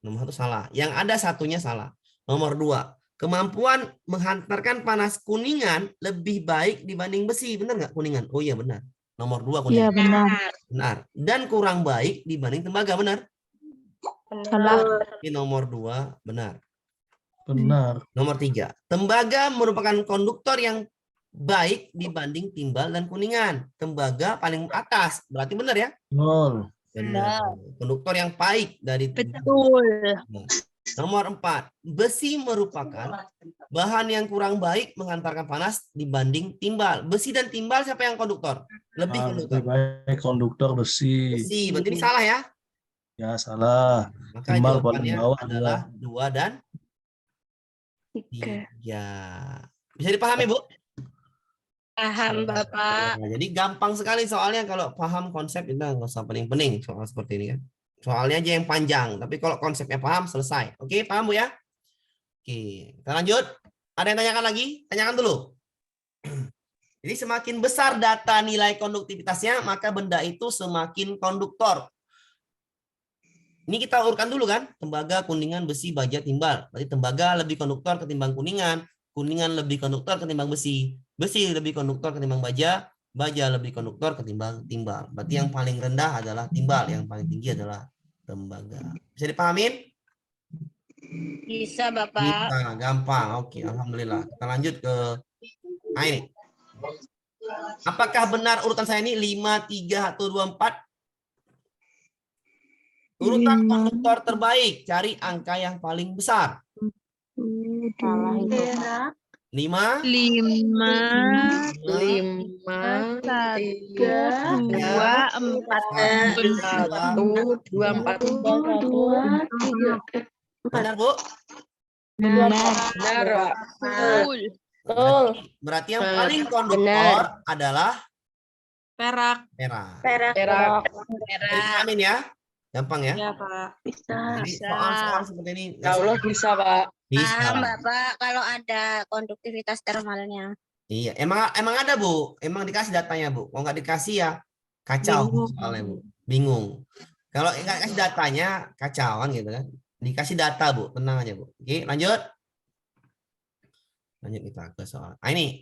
Nomor 1 salah. Yang ada satunya salah. Nomor 2. Kemampuan menghantarkan panas kuningan lebih baik dibanding besi. Benar nggak kuningan? Oh iya benar. Nomor 2 Iya kuningan. benar. Benar. Dan kurang baik dibanding tembaga. Benar. Salah. Ini nomor 2 benar. Benar. Nomor 3. Tembaga merupakan konduktor yang baik dibanding timbal dan kuningan. Tembaga paling atas. Berarti benar ya? Nol. Benar. Konduktor yang baik dari Betul. Nomor 4. Besi merupakan bahan yang kurang baik menghantarkan panas dibanding timbal. Besi dan timbal siapa yang konduktor? Lebih konduktor. Lebih baik konduktor besi. Besi. Berarti ini salah ya? Ya salah. Maka Timbal paling jawabannya bawah adalah 2 dan 3. Bisa dipahami, Bu? Paham, Bapak. Nah, jadi gampang sekali soalnya kalau paham konsep itu nggak usah pening-pening soal seperti ini kan. Soalnya aja yang panjang, tapi kalau konsepnya paham selesai. Oke, paham Bu ya? Oke, kita lanjut. Ada yang tanyakan lagi? Tanyakan dulu. Jadi semakin besar data nilai konduktivitasnya, maka benda itu semakin konduktor. Ini kita urutkan dulu kan, tembaga, kuningan, besi, baja, timbal. Berarti tembaga lebih konduktor ketimbang kuningan, kuningan lebih konduktor ketimbang besi, besi lebih konduktor ketimbang baja, baja lebih konduktor ketimbang timbal. Berarti yang paling rendah adalah timbal, yang paling tinggi adalah tembaga. Bisa dipahamin? Bisa, Bapak. Bisa, gampang. Oke, alhamdulillah. Kita lanjut ke ini. Apakah benar urutan saya ini 5, 3, 1, 2, 4? Urutan 5. konduktor terbaik, cari angka yang paling besar. Salah itu. 5, 5, 5, 3, 2, 4. 1, 2, 4. 2, 3. Benar, Bu? Benar. Benar, Pak. Berarti yang paling konduktor adalah Perak. perak. Perak. Amin ya. Gampang ya. Ya, Pak. Bisa. Jadi soal-soal seperti ini Ya Allah bisa, Pak. bisa. Paham, Bapak, kalau ada konduktivitas termalnya. Iya, emang ada, Bu. Emang dikasih datanya, Bu. Kalau nggak dikasih ya kacau soalnya, Bu. Bingung. Kalau nggak kasih datanya kacau kan gitu kan. Dikasih data, Bu. Tenang aja, Bu. Oke, lanjut. Lanjut kita ke soal. Nah, ini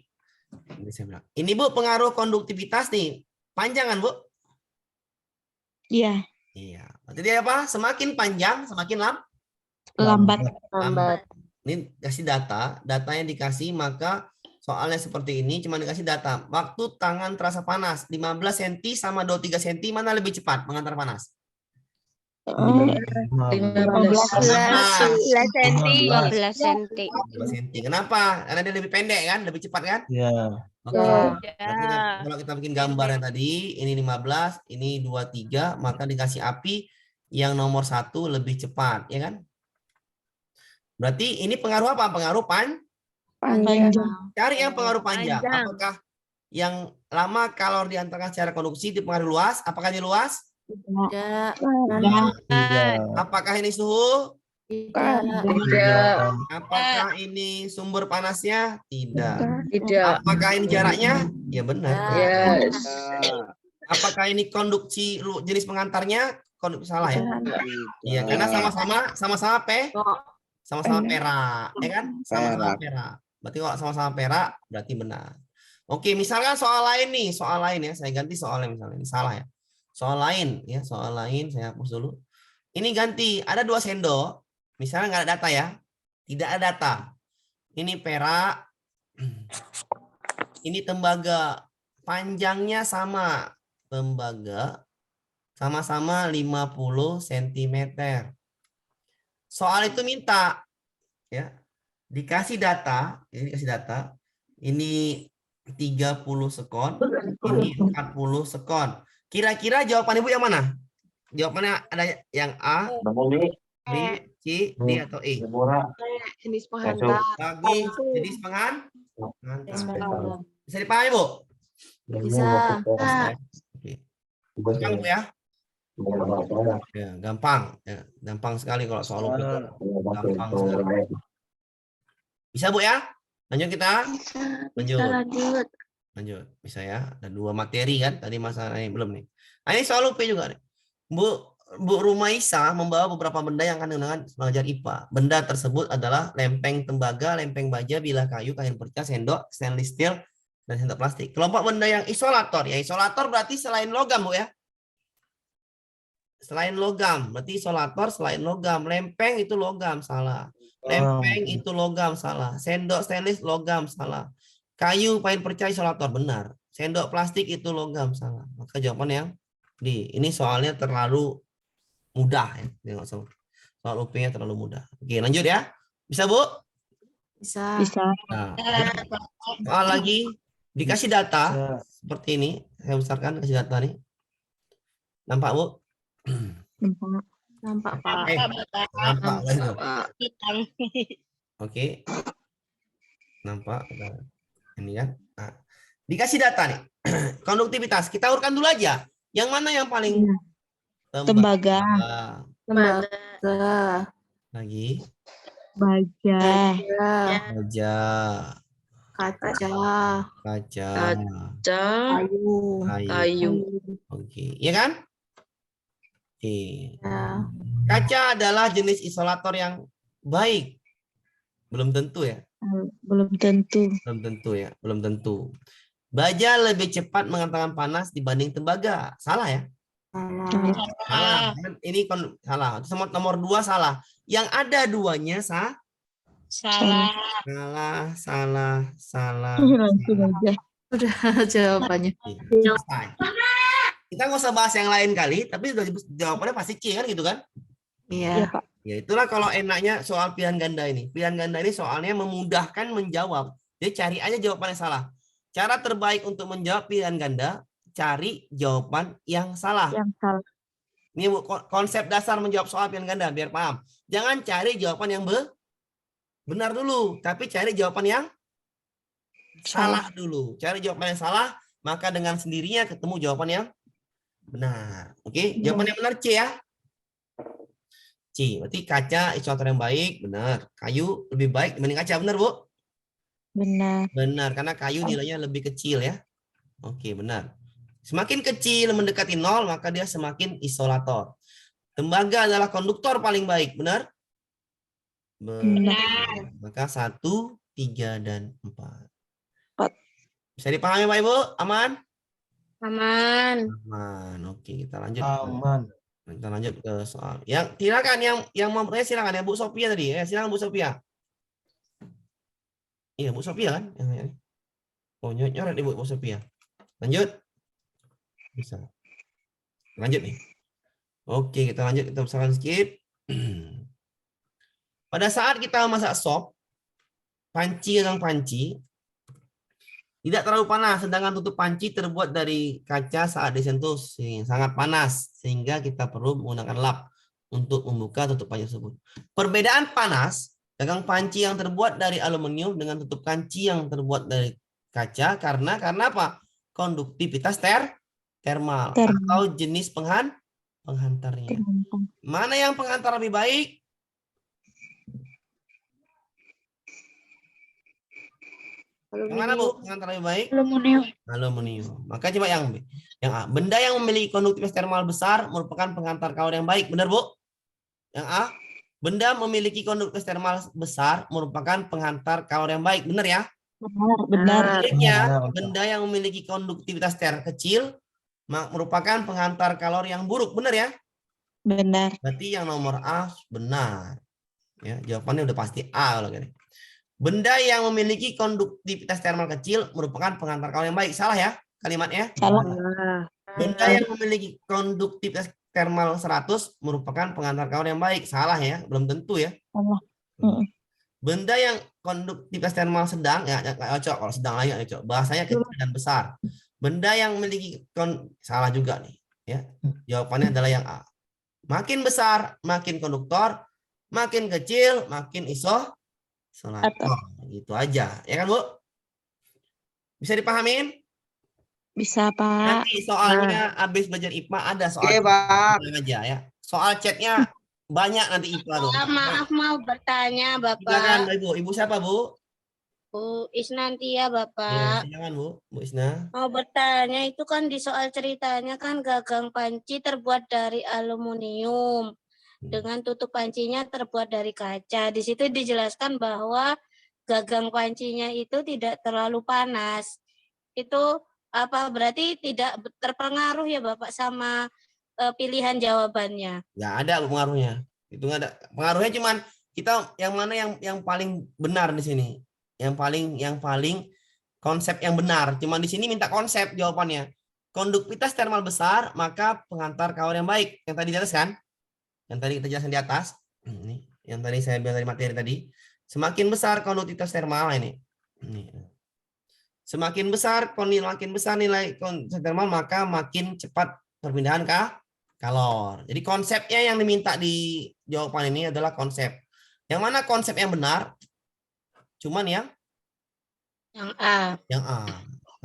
saya bilang. Ini, Bu, pengaruh konduktivitas nih. Panjang kan, Bu? Iya. Iya. Berarti dia apa? Semakin panjang, semakin Lambat. lambat. Ini kasih data, datanya dikasih, maka soalnya seperti ini cuma dikasih data. Waktu tangan terasa panas 15 cm sama 23 cm mana lebih cepat mengantar panas? 15 cm. 12 cm. 15 cm. Kenapa? Karena dia lebih pendek kan, lebih cepat kan? Ya. Oke. Berarti kalau kita bikin gambar yang tadi, ini 15, ini 23, maka dikasih api yang nomor 1 lebih cepat, ya kan? Berarti ini pengaruh apa? Pengaruh Panjang. cari yang pengaruh panjang. Apakah yang lama kalor diantarkan secara konduksi dipengaruhi luas? Apakah ini luas? Tidak. Apakah ini suhu? Tidak. Apakah ini sumber panasnya? Tidak. Tidak. Apakah ini jaraknya? Ya benar. Yes. Apakah ini konduksi jenis pengantarnya? Salah ya? Iya, karena sama-sama perak, ya kan? Sama-sama perak. Berarti kalau sama-sama perak berarti benar. Oke, misalkan soal lain nih, soal lain ya. Saya ganti soalnya misalnya ini salah ya. Soal lain ya, soal lain saya hapus dulu. Ini ganti, ada 2 sendok. Misalnya nggak ada data ya. Tidak ada data. Ini perak. Ini tembaga. Panjangnya sama. Tembaga sama-sama 50 cm. Soal itu minta ya. Dikasih data, ini 30 sekon, ini 40 sekon. Kira-kira jawaban Ibu yang mana? Jawabannya ada yang A, B, C, D atau E? Jenis penghantar. Bagi jenis pengantar. Bisa dipahami, Bu? Bisa. Oke. Gampang, Bu ya? Ya, gampang. Ya, gampang sekali kalau soal UP. Gampang sekali. Bisa, Bu ya? Lanjut kita. Lanjut. Bisa ya. Ada 2 materi kan? Tadi masalah ini belum nih. Nah, ini soal UP juga nih. Bu, Bu Rumaisa membawa beberapa benda yang akan digunakan mengajar IPA. Benda tersebut adalah lempeng tembaga, lempeng baja, bilah kayu, kain perca, sendok, stainless steel, dan sendok plastik. Kelompok benda yang isolator, ya isolator berarti selain logam, Bu ya. Selain logam, berarti isolator selain logam. Lempeng itu logam, salah. Lempeng itu logam, salah. Sendok stainless logam, salah. Kayu, kain perca, isolator, benar. Sendok plastik itu logam, salah. Maka jawaban yang D. Ini soalnya terlalu mudah ya. Nggak usah. Soal UP-nya terlalu mudah. Oke, lanjut ya. Bisa, Bu? Bisa. Nah, soal lagi dikasih data Bisa. seperti ini. Saya besarkan kasih data nih. Nampak, Bu? Nampak, Pak. Nampak. Gitu. Hitam. Oke. Nampak. Ini kan. Nah, dikasih data nih. Konduktivitas. Kita urutkan dulu aja. Yang mana yang paling Tembaga. Tembaga. Lagi. Baja. Baja. Kaca. Kaca. Kayu. Kayu. Oke. Iya kan? Oke. Kaca adalah jenis isolator yang baik. Belum tentu ya. Belum tentu. Belum tentu ya. Belum tentu. Baja lebih cepat menghantarkan panas dibanding tembaga. Salah ya? Salah. Ini salah. Sama nomor 2 salah. Yang ada duanya Salah. salah. Langsung aja. Udah jawabannya. Selesai. Kita nggak usah bahas yang lain kali, tapi jawabannya pasti C kan gitu kan? Iya, Iya. Pak. Ya itulah kalau enaknya soal pilihan ganda ini. Pilihan ganda ini soalnya memudahkan menjawab. Jadi cari aja jawaban yang salah. Cara terbaik untuk menjawab pilihan ganda, cari jawaban yang salah. Yang salah. Ini Bu, konsep dasar menjawab soal pilihan ganda biar paham. Jangan cari jawaban yang benar dulu, tapi cari jawaban yang salah dulu. Cari jawaban yang salah, maka dengan sendirinya ketemu jawaban yang benar. Oke, jawaban yang benar C ya. C, berarti kaca isolator yang baik, benar. Kayu lebih baik dibanding kaca, benar Bu? Benar. Benar, karena kayu nilainya lebih kecil ya. Oke, benar. Semakin kecil mendekati 0, maka dia semakin isolator. Tembaga adalah konduktor paling baik, benar? Benar. Maka 1, 3, dan 4. 4. Bisa dipahami Pak Ibu? Aman? Aman. Aman. Oke, kita lanjut. Aman. Kita lanjut ke soal. Yang silakan yang mau bertanya silakan ya Bu Sophia tadi ya. Silakan Bu Sophia. Iya, Bu Sophia kan? Oh, nyoret Ibu Sophia. Lanjut. Bisa. Lanjut nih. Oke, kita lanjut. Kita misalkan skip. Pada saat kita masak sop, panci tidak terlalu panas, sedangkan tutup panci terbuat dari kaca saat disentuh sangat panas, sehingga kita perlu menggunakan lap untuk membuka tutup panci tersebut. Perbedaan panas gagang panci yang terbuat dari aluminium dengan tutup panci yang terbuat dari kaca karena apa? Konduktivitas termal atau jenis penghantarnya. Mana yang penghantar lebih baik? Yang mana Bu? Penghantar lebih baik? Aluminium. Maka coba yang B. Yang A. Benda yang memiliki konduktivitas termal besar merupakan penghantar kalor yang baik. Benar Bu? Yang A. Benda memiliki konduktivitas termal besar merupakan penghantar kalor yang baik. Benar ya? Benar. Sebaliknya, Benar. benda yang memiliki konduktivitas kecil merupakan penghantar kalor yang buruk. Benar ya? Benar. Berarti yang nomor A benar. Ya, jawabannya udah pasti A kalau gini. Benda yang memiliki konduktivitas termal kecil merupakan penghantar kalor yang baik. Salah ya kalimatnya? Salah. Benda yang memiliki konduktivitas termal 100 merupakan penghantar kalor yang baik. Salah ya, belum tentu ya. Salah. Benda yang konduktivitas termal sedang, ya cocok kalau sedang lagi cocok. Bahasanya kecil dan besar. Benda yang memiliki salah juga nih. Ya, jawabannya adalah yang A. Makin besar, makin konduktor. Makin kecil, makin isolator. Gitu aja, ya kan Bu? Bisa dipahamin? Bisa, Pak. Nanti soalnya habis belajar IPA ada soal. Oke, Pak. Aja ya. Soal chatnya banyak nanti IPA tuh. Maaf mau bertanya Silakan Bapak. Ibu. Ibu siapa Bu? Bu Isnantia, Ya, Bapak. silakan Bu Isna. Mau bertanya itu kan di soal ceritanya kan gagang panci terbuat dari aluminium dengan tutup pancinya terbuat dari kaca. Di situ dijelaskan bahwa gagang pancinya itu tidak terlalu panas. Itu apa berarti tidak terpengaruh ya Bapak sama pilihan jawabannya? Nggak ada pengaruhnya. Itu nggak ada pengaruhnya, cuman kita yang mana yang paling benar di sini. Yang paling konsep yang benar. Cuman di sini minta konsep jawabannya. Konduktivitas termal besar, maka pengantar kawar yang baik. Yang tadi dijelaskan, yang tadi kita jelaskan di atas. Ini, yang tadi saya bilang dari materi tadi. Semakin besar konduktivitas termal ini. Semakin besar nilai konduktivitas termal, maka makin cepat perpindahan kalor. Jadi konsepnya yang diminta di jawaban ini adalah konsep. Yang mana konsep yang benar? Cuman yang A.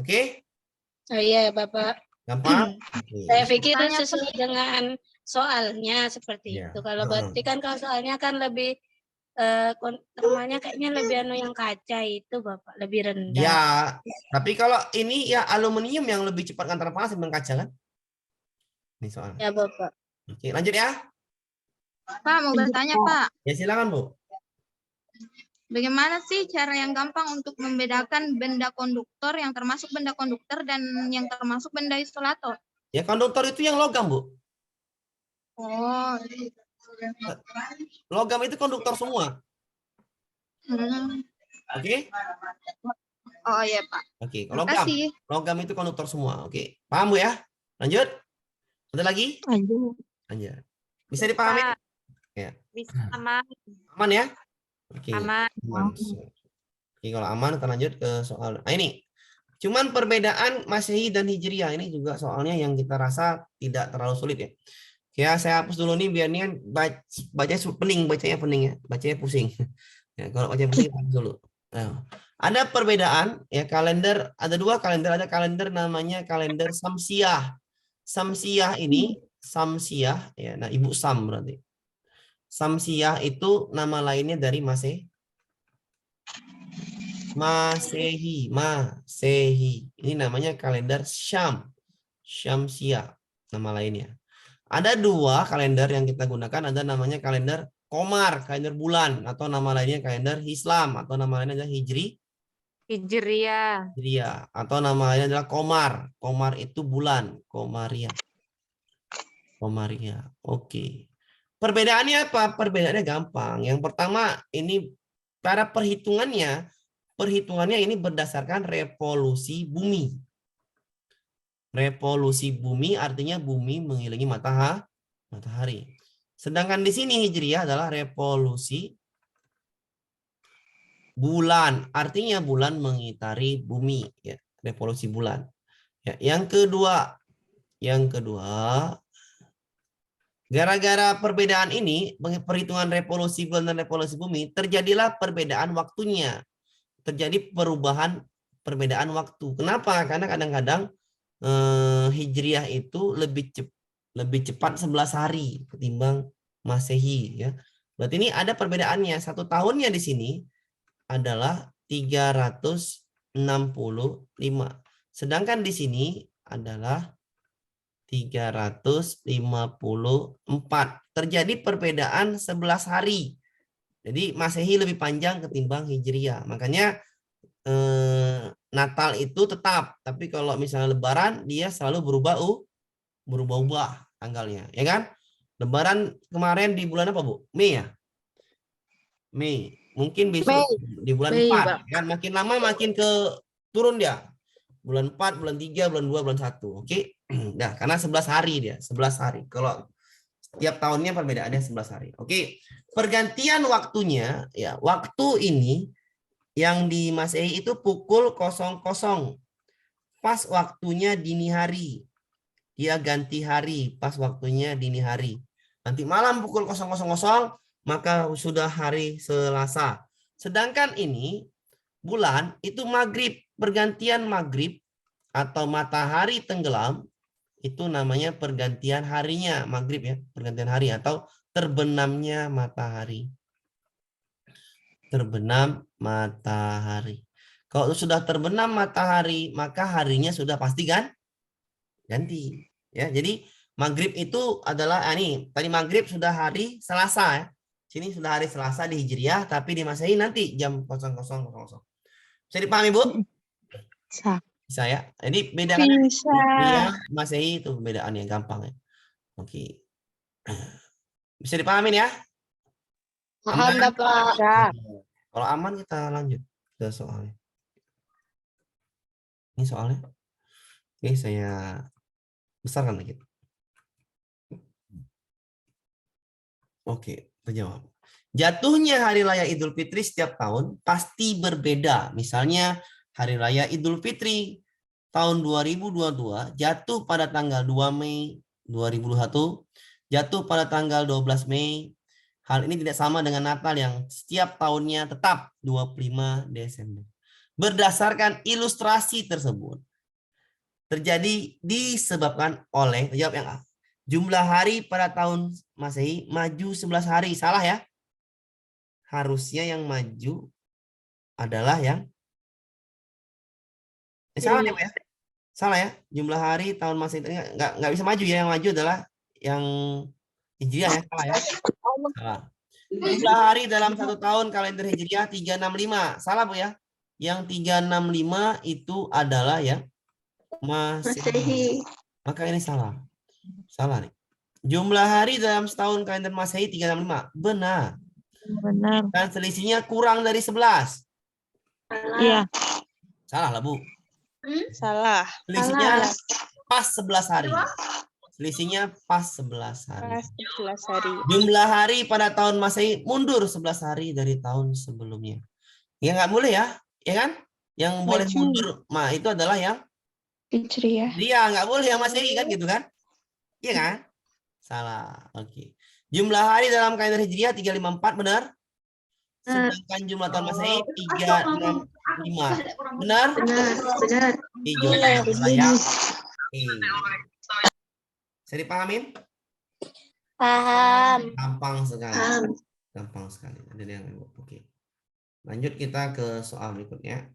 Oke? Oh iya Bapak. Gampang? Oke. Saya pikir sesuai dengan soalnya seperti Iya. itu. Kalau berarti kan kalau soalnya kan lebih termalnya kayaknya lebih yang kaca itu Bapak, lebih rendah. Ya, tapi kalau ini ya aluminium yang lebih cepat ngantar panas dibanding kaca kan? Ini soal. Ya Bapak. Oke, lanjut ya. Pak, mau bertanya, Pak. Ya silakan Bu. Bagaimana sih cara yang gampang untuk membedakan benda konduktor yang termasuk benda konduktor dan yang termasuk benda isolator? Ya konduktor itu yang logam Bu. Oh. Logam itu konduktor semua. Oke? Oh iya, Pak. Oke, Terima kasih. logam itu konduktor semua. Oke, paham Bu ya? Lanjut. Ada lagi? Lanjut. Lanjut. Bisa dipahami? Ya. Bisa aman. Aman ya? Oke. Aman. Aman. Oke, kalau aman kita lanjut ke soal. Nah, ini. Cuman perbedaan Masehi dan Hijriah ini juga soalnya yang kita rasa tidak terlalu sulit ya. Ya, saya hapus dulu nih biar ini kan bacanya pening ya. Bacanya pusing. Ya, kalau baca pusing hapus dulu. Nah, ada perbedaan ya kalender, ada dua kalender, ada kalender namanya kalender Samsiah. Samsiah ini Samsiah ya. Nah, Ibu Sam berarti. Samsiah itu nama lainnya dari Masehi. Ini namanya kalender Syam. Syamsiah nama lainnya. Ada dua kalender yang kita gunakan, ada namanya kalender Komar, kalender bulan, atau nama lainnya kalender Islam, atau nama lainnya adalah Hijriah. Hijriah, atau nama lainnya adalah Komar. Komar itu bulan, Komaria. Oke. Perbedaannya apa? Perbedaannya gampang. Yang pertama, ini cara perhitungannya ini berdasarkan revolusi bumi. Revolusi bumi artinya bumi mengelilingi matahari. Sedangkan di sini Hijriah adalah revolusi bulan, artinya bulan mengitari bumi, ya, revolusi bulan. Ya, yang kedua, gara-gara perbedaan ini, perhitungan revolusi bulan dan revolusi bumi, terjadilah perbedaan waktunya. Terjadi perbedaan waktu. Kenapa? Karena kadang-kadang Hijriah itu lebih cepat 11 hari ketimbang Masehi ya. Berarti ini ada perbedaannya. 1 tahunnya di sini adalah 365. Sedangkan di sini adalah 354. Terjadi perbedaan 11 hari. Jadi Masehi lebih panjang ketimbang Hijriah. Makanya Natal itu tetap, tapi kalau misalnya Lebaran dia selalu berubah-ubah tanggalnya, ya kan? Lebaran kemarin di bulan apa Bu? Mei ya? Mei. Mungkin besok di bulan 4 kan, makin lama makin turun dia. Bulan 4, bulan 3, bulan 2, bulan 1. Oke. Nah, karena 11 hari dia, 11 hari. Kalau setiap tahunnya perbedaannya 11 hari. Oke. Pergantian waktunya ya, waktu ini yang di Masehi itu pukul 00. Pas waktunya dini hari. Dia ganti hari pas waktunya dini hari. Nanti malam pukul 00, maka sudah hari Selasa. Sedangkan ini bulan itu maghrib, pergantian maghrib atau matahari tenggelam itu namanya pergantian harinya, maghrib ya, pergantian hari atau terbenamnya matahari. Terbenam matahari. Kalau sudah terbenam matahari, maka harinya sudah pasti kan ganti. Ya, jadi maghrib itu adalah ini tadi maghrib sudah hari Selasa ya. Sini sudah hari Selasa di Hijriah, tapi di Masehi nanti jam 00.00. Bisa dipahami, Bu? Bisa. Bisa ya. Jadi bedakan Bisa. Hijriah, Masehi itu perbedaannya gampang ya. Oke. Bisa dipahami ya? Paham, Bapak. Kalau aman kita lanjut ke soalnya. Ini soalnya. Oke, saya besarkan lagi. Oke, terjawab. Jatuhnya hari raya Idul Fitri setiap tahun pasti berbeda. Misalnya hari raya Idul Fitri tahun 2022 jatuh pada tanggal 2 Mei 2021, jatuh pada tanggal 12 Mei. Hal ini tidak sama dengan Natal yang setiap tahunnya tetap 25 Desember. Berdasarkan ilustrasi tersebut, terjadi disebabkan oleh, jawab yang A, jumlah hari pada tahun Masehi maju 11 hari. Salah ya? Harusnya yang maju adalah yang salah ya, Pak ya? Salah ya? Jumlah hari tahun Masehi nggak bisa maju ya, yang maju adalah yang Hijriah ya, salah ya? Salah. Jumlah hari dalam satu tahun kalender Hijriah 365. Salah, Bu ya? Yang 365 itu adalah yang Masehi. Maka ini salah. Salah nih. Jumlah hari dalam setahun kalender Masehi 365. Benar. Benar. Dan selisihnya kurang dari 11. Iya. Salah lah, Bu. Salah. Selisihnya pas 11 hari. Selisihnya pas 11 hari. 11 hari. Jumlah hari pada tahun Masehi mundur 11 hari dari tahun sebelumnya. Ya nggak boleh ya, ya kan? Yang boleh Maju. mundur, itu adalah yang Hijriah. dia nggak boleh yang Masehi kan gitu kan? Iya kan? Salah. Oke. Jumlah hari dalam kalender Hijriah 354 benar? Sedangkan jumlah tahun Masehi 365. Benar? Benar. Hijau adalah yang E. Bisa dipahamin? Paham. Gampang sekali. Paham. Gampang sekali. Ada yang oke. Lanjut kita ke soal berikutnya.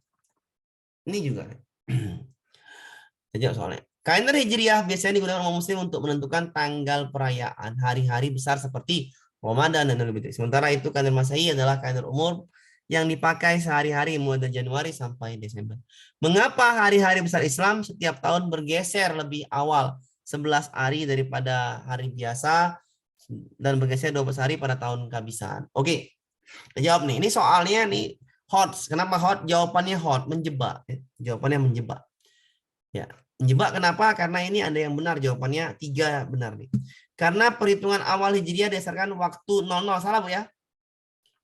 Ini juga. Sejak soalnya. Kalender Hijriah biasanya digunakan umat muslim untuk menentukan tanggal perayaan hari-hari besar seperti Ramadan dan Idul Fitri. Sementara itu kalender Masehi adalah kalender umum yang dipakai sehari-hari mulai dari Januari sampai Desember. Mengapa hari-hari besar Islam setiap tahun bergeser lebih awal 11 hari daripada hari biasa dan bergeser 12 hari pada tahun kehabisan? Oke. Kita jawab nih. Ini soalnya nih hot. Kenapa hot? Jawabannya hot, menjebak. Jawabannya menjebak. Ya, menjebak kenapa? Karena ini ada yang benar jawabannya 3 benar nih. Karena perhitungan awal Hijriah berdasarkan waktu 00. Salah, Bu ya?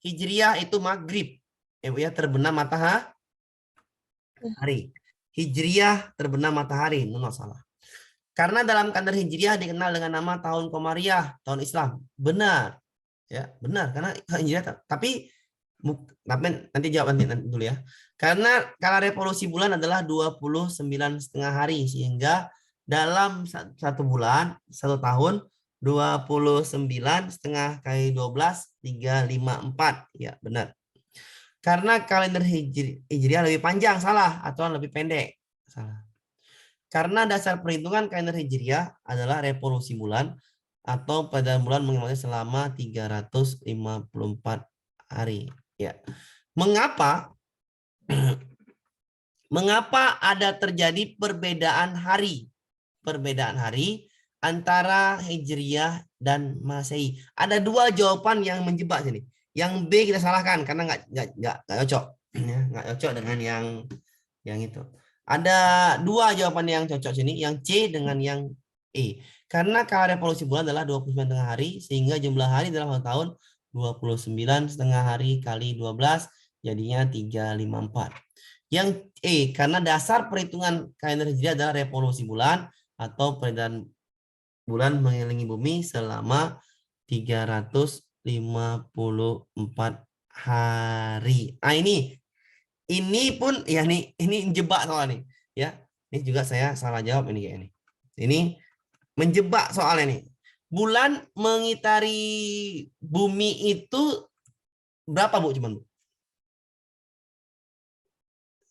Hijriah itu maghrib. Bu ya, terbenam matahari. Hijriah terbenam matahari. 00 salah. Karena dalam kalender Hijriah dikenal dengan nama tahun Komariah, tahun Islam. Benar. Ya, benar karena Hijriah tapi nanti jawab nanti dulu ya. Karena kala revolusi bulan adalah 29,5 hari sehingga dalam satu bulan, satu tahun 29,5 kali 12 354. Ya, benar. Karena kalender Hijriah lebih panjang, salah, atau lebih pendek. Salah. Karena dasar perhitungan kalender Hijriah adalah revolusi bulan atau pada bulan mengamati selama 354 hari. Ya. Mengapa ada terjadi perbedaan hari? Perbedaan hari antara Hijriah dan Masehi. Ada 2 jawaban yang menjebak sini. Yang B kita salahkan karena nggak cocok. Ya, nggak cocok dengan yang itu. Ada 2 jawaban yang cocok sini, yang C dengan yang E. Karena kala revolusi bulan adalah 29,5 hari, sehingga jumlah hari dalam 1 tahun 29,5 hari kali 12, jadinya 354. Yang E, karena dasar perhitungan kalender Hijriah adalah revolusi bulan atau peredaran bulan mengelilingi bumi selama 354 hari. Nah, ini pun ya ini jebak soal nih ya. Ini juga saya salah jawab ini kayak ini. Ini menjebak soalnya nih. Bulan mengitari bumi itu berapa, Bu? Cuman, Bu?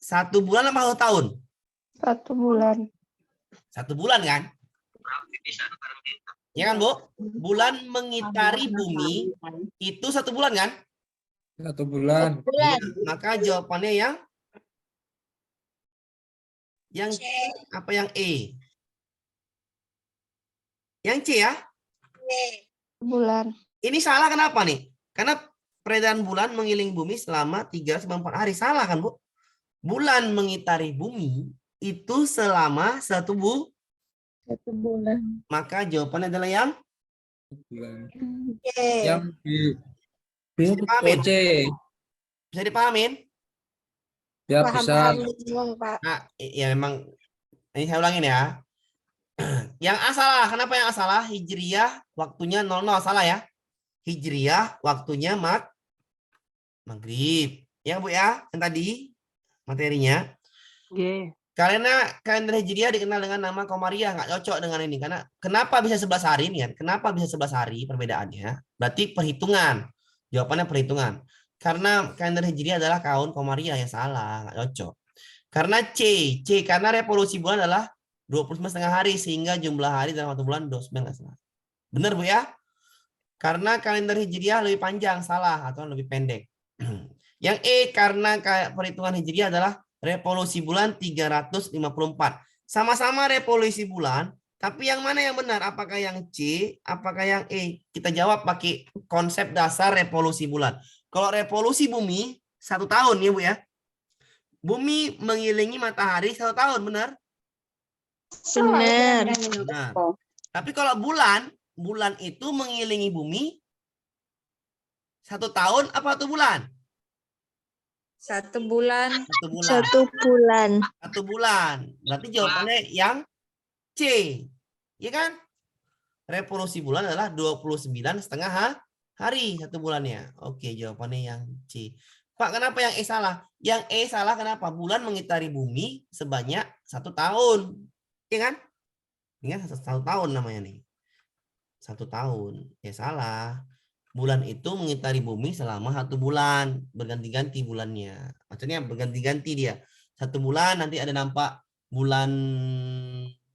1 bulan apa 1 tahun? 1 bulan. 1 bulan kan? Ya kan, Bu? Bulan mengitari bumi itu 1 bulan kan? 1 bulan. Bulan. Maka jawabannya yang apa yang E? Yang C ya? Bulan. Ini salah kenapa nih? Karena peredaran bulan mengelilingi bumi selama 394 hari. Salah kan, Bu? Bulan mengitari bumi itu selama 1 bulan. maka jawabannya adalah yang Bulan. C. Yang B. B Dipahamin? atau C? Bisa dipahamin? Ya Paham, bisa. paham, bingung, Pak. Nah, ya memang ini saya ulangin ya. Yang A salah. Kenapa yang A salah? Hijriyah waktunya 00 salah ya. Hijriyah waktunya maghrib. Ya Bu ya, yang tadi materinya. Karena kalender Hijriyah dikenal dengan nama Komariah, nggak cocok dengan ini. Karena kenapa bisa 11 hari nih kan? Kenapa bisa 11 hari perbedaannya? Berarti perhitungan. Jawabannya perhitungan. Karena kalender Hijriyah adalah tahun Komariah, ya salah, nggak cocok. Karena C karena revolusi bulan adalah 29,5 hari sehingga jumlah hari dalam 1 bulan 29 nggak salah. Benar Bu ya? Karena kalender Hijriyah lebih panjang, salah atau lebih pendek. Yang E karena perhitungan Hijriyah adalah revolusi bulan 354. Sama-sama revolusi bulan, tapi yang mana yang benar? Apakah yang C, apakah yang E? Kita jawab pakai konsep dasar revolusi bulan. Kalau revolusi bumi 1 tahun ya Bu ya. Bumi mengelilingi matahari 1 tahun, benar? Benar. Benar. Tapi kalau bulan itu mengelilingi bumi 1 tahun apa 1 bulan? 1 bulan. 1 bulan. 1 bulan. 1 bulan. Berarti jawabannya yang C. Iya kan? Revolusi bulan adalah 29,5 hari 1 bulannya. Oke, jawabannya yang C. Pak, kenapa yang E salah? Yang E salah kenapa? Bulan mengitari bumi sebanyak 1 tahun. Iya kan? Ingat 1 tahun namanya nih. 1 tahun. Ya salah. Bulan itu mengitari bumi selama 1 bulan. Berganti-ganti bulannya. Maksudnya berganti-ganti dia. 1 bulan nanti ada nampak bulan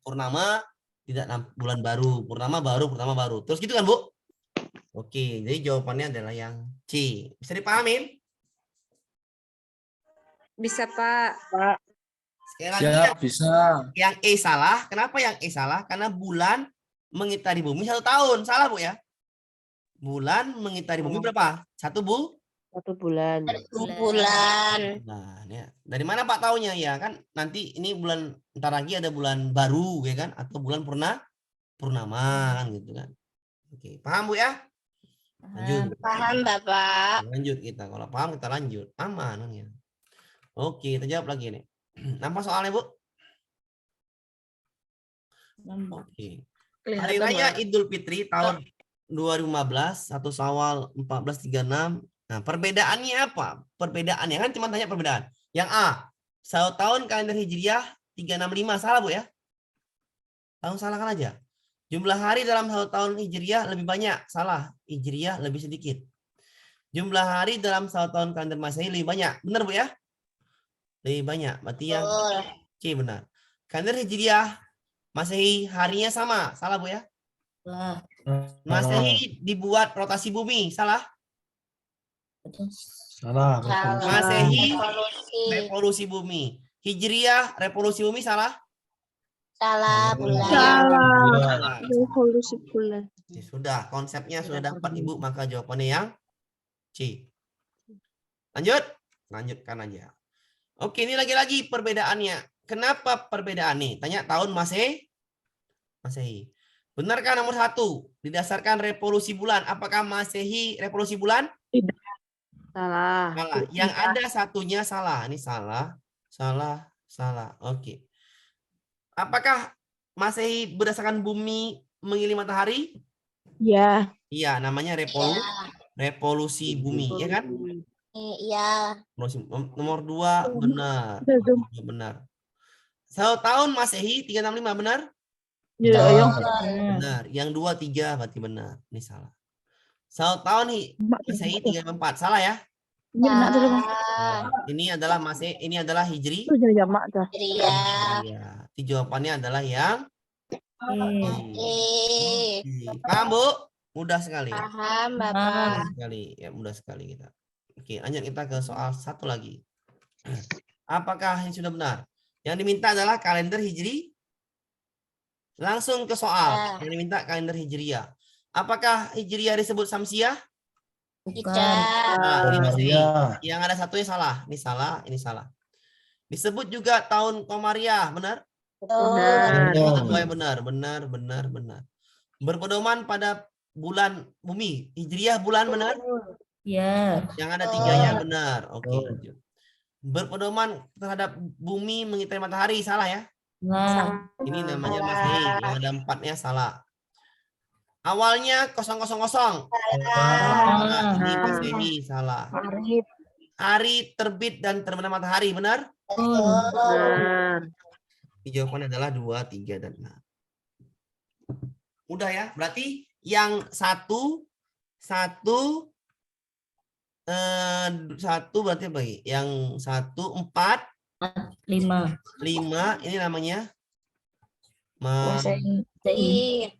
purnama, tidak nampak bulan baru. Purnama baru. Terus gitu kan, Bu? Oke, jadi jawabannya adalah yang C. Bisa dipahamin? Bisa, Pak. Sekali lagi Ya bisa. yang E salah. Kenapa yang E salah? Karena bulan mengitari bumi 1 tahun. Salah, Bu ya? Bulan mengitari bumi berapa? 1 bulan. 1 bulan. 1 bulan. Nah, ya. Dari mana Pak taunya ya kan? Nanti ini bulan ntar lagi ada bulan baru ya kan? Atau bulan purnama kan gitu kan? Oke, paham Bu ya? Lanjut. Paham, Bapak. Lanjut kita. Kalau paham kita lanjut. Aman kan ya. Oke, kita jawab lagi nih. Nampak soalnya Bu? Oke. Hari Raya Idul Fitri tahun 2015, 1 Syawal 1436. Nah, perbedaannya apa? Perbedaannya kan cuma tanya perbedaan. Yang A, 1 tahun kalender Hijriyah 365. Salah, Bu ya? Langsung salahkan aja. Jumlah hari dalam 1 tahun Hijriyah lebih banyak. Salah. Hijriyah lebih sedikit. Jumlah hari dalam 1 tahun kalender Masehi lebih banyak. Benar, Bu ya? Lebih banyak. Berarti yang C benar. Kalender Hijriyah Masehi harinya sama. Salah, Bu ya? Masehi dibuat rotasi bumi. Salah? Salah. Masehi Revolusi. revolusi bumi. Hijriyah revolusi bumi. Salah? Salah bulan. Salah. Revolusi bulan. Ya, sudah, konsepnya sudah dapat Ibu, maka jawabannya yang C. Lanjut? Lanjutkan aja. Oke, ini lagi-lagi perbedaannya. Kenapa perbedaan nih? Tanya tahun Masehi. Benarkah nomor 1? Didasarkan revolusi bulan. Apakah Masehi revolusi bulan? Salah. Salah. Yang ada satunya salah. Ini salah. Oke. Apakah Masehi berdasarkan bumi mengelilingi matahari? Ya. Iya, namanya revolusi bumi, ya kan? Iya. Nomor 2 benar. Benar. 1 tahun Masehi 365 benar? Benar. Yang 2 3 berarti benar. Ini salah. 1 tahun Masehi 354 salah ya? Ini adalah masih ini adalah hijri. Itu jadi jamak dah. Iya. Iya. Jadi jawabannya adalah yang Eh, Paham, Bu? Mudah sekali. paham, Bapak. Mudah sekali. Ya, mudah sekali kita. Oke, lanjut kita ke soal satu lagi. Apakah ini sudah benar? Yang diminta adalah kalender hijri. Langsung ke soal. Yang diminta kalender hijriyah. Apakah hijriyah disebut samsiah? Tidak. Nah, ini masih Ya. yang ada satunya salah. Ini salah, ini salah. Disebut juga tahun komariah, benar? Benar. Ini kedua yang benar. Berpedoman pada bulan bumi. Hijriyah bulan benar? Ya. Yang ada tiganya benar. Oke, lanjut. Berpedoman terhadap bumi mengitari matahari, salah ya? Nah. Ini namanya Masehi, yang ada 4-nya salah. Awalnya 000. Salah. Ini Masehi, salah. Hari terbit dan terbenam matahari, benar? Benar. Jawabannya adalah 2, 3, dan 6. Mudah ya? Berarti yang satu berarti apa lagi? Yang 1, 4, 5. 5, ini namanya Masehi.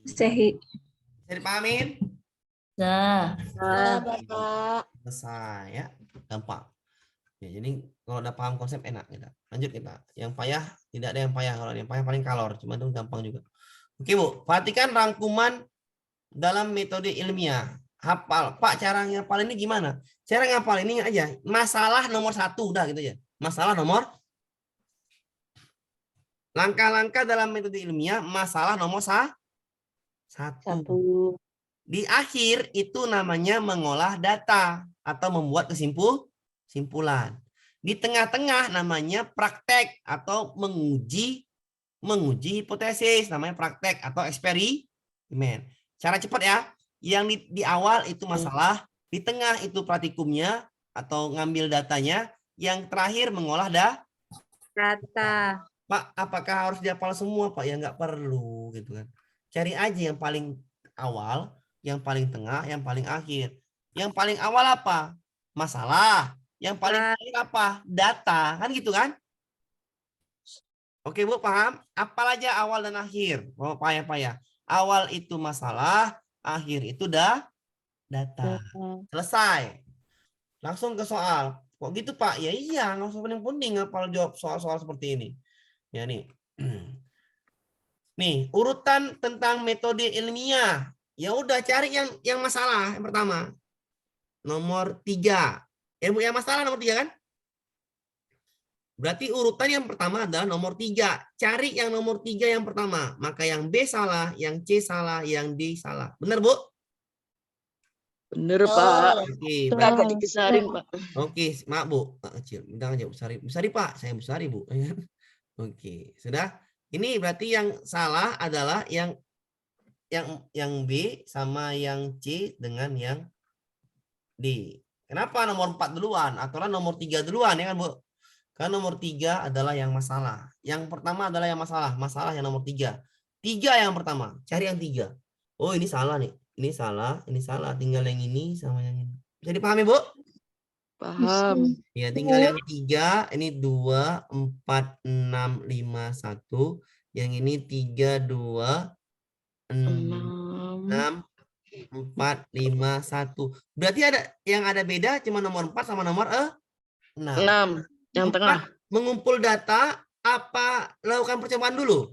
Sehi. bisa dipahamin? Nah. Bapak. Selesai ya, gampang. Ya, jadi kalau udah paham konsep enak kita. Lanjut kita. Yang payah tidak ada yang payah. Kalau yang payah paling kalor, cuma itu gampang juga. Oke, Bu, perhatikan rangkuman dalam metode ilmiah. Hafal, Pak, cara ngapal ini gimana? Cara ngapal ini aja. Masalah nomor 1 udah gitu ya. Masalah nomor langkah-langkah dalam metode ilmiah, masalah nomor 1. Di akhir itu namanya mengolah data atau membuat kesimpulan. Di tengah-tengah namanya praktek atau menguji hipotesis, namanya praktek atau eksperimen. Cara cepat ya. Yang di awal itu masalah, di tengah itu praktikumnya atau ngambil datanya, yang terakhir mengolah Data. Pak, apakah harus dihafal semua, Pak? Ya nggak perlu gitu kan. Cari aja yang paling awal, yang paling tengah, yang paling akhir. Yang paling awal apa? Masalah. Yang paling akhir apa? Data. Kan gitu kan? Oke, Bu, paham? Apal aja awal dan akhir. Mau payah-payah. Awal itu masalah, akhir itu data. Selesai. Langsung ke soal. Kok gitu, Pak? Ya iya, nggak usah penting-penting ngapal jawab soal-soal seperti ini. Ya nih. Nih, urutan tentang metode ilmiah. Ya udah cari yang masalah yang pertama. Nomor 3. Bu, yang masalah nomor 3 kan? Berarti urutan yang pertama adalah nomor 3. Cari yang nomor 3 yang pertama. Maka yang B salah, yang C salah, yang D salah. Benar, Bu? Bener, Pak. Oke, Agak dibesarin, Pak. Oke, maaf, Bu. Pak kecil. Minta aja Busari. Busari, Pak. Saya Busari, Bu. Oke, sudah. Ini berarti yang salah adalah yang B sama yang C dengan yang D. Kenapa nomor 4 duluan? Aturan nomor 3 duluan ya kan, Bu? Karena nomor 3 adalah yang masalah. Yang pertama adalah yang masalah. Masalah yang nomor 3. 3 yang pertama. Cari yang 3. Oh, ini salah nih. Ini salah, ini salah. Tinggal yang ini sama yang ini. Bisa dipahami, Bu? Paham. Ya, tinggal yang 3. Ini 2, 4, 6, 5, 1. Yang ini 3, 2, 6, 4, 5, 1. Berarti yang ada beda cuma nomor 4 sama nomor 6. 6. Yang tengah. Mengumpul data apa lakukan percobaan dulu?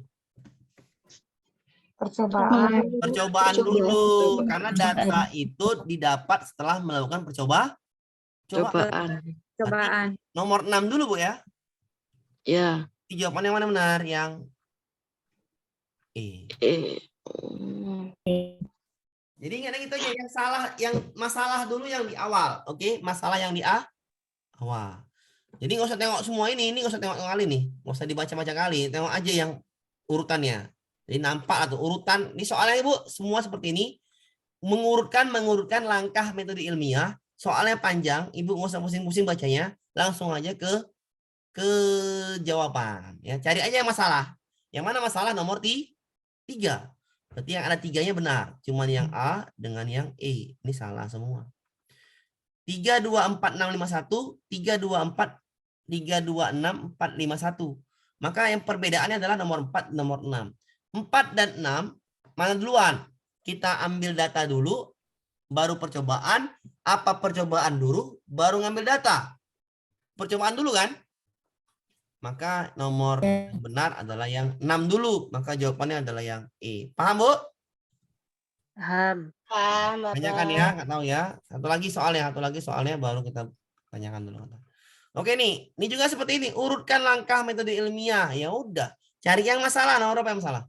Percobaan dulu. Karena data itu didapat setelah melakukan cobaan. Nomor 6 dulu, Bu ya. Ya. Jawaban yang mana benar? Yang E. Jadi ingat gitu aja, yang salah, yang masalah dulu yang di awal. Oke, masalah yang di awal. Jadi nggak usah tengok semua ini nggak usah tengok kali nih, nggak usah dibaca-baca kali, tengok aja yang urutannya. Jadi nampak atau urutan di soalnya, Ibu, semua seperti ini. Mengurutkan langkah metode ilmiah. Soalnya panjang, Ibu nggak usah pusing-pusing bacanya, langsung aja ke jawaban. Ya, cari aja yang masalah. Yang mana masalah nomor 3. Berarti yang ada 3-nya benar. Cuman yang A dengan yang E. Ini salah semua. 3, 2, 4, 6, 5, 1, 3, 2, 4, 3, 2, 6, 4, 5, 1. Maka yang perbedaannya adalah nomor 4, nomor 6. 4 dan 6, mana duluan? Kita ambil data dulu, baru percobaan. Apa percobaan dulu, baru ngambil data? Percobaan dulu kan? Maka nomor yang benar adalah yang 6 dulu. Maka jawabannya adalah yang E. Paham, Bu? Paham. Paham, Bapak. Tanyakan ya, nggak tahu ya. Satu lagi soalnya baru kita tanyakan dulu. Oke nih, ini juga seperti ini. Urutkan langkah metode ilmiah. Ya udah, cari yang masalah. Nomor berapa yang masalah?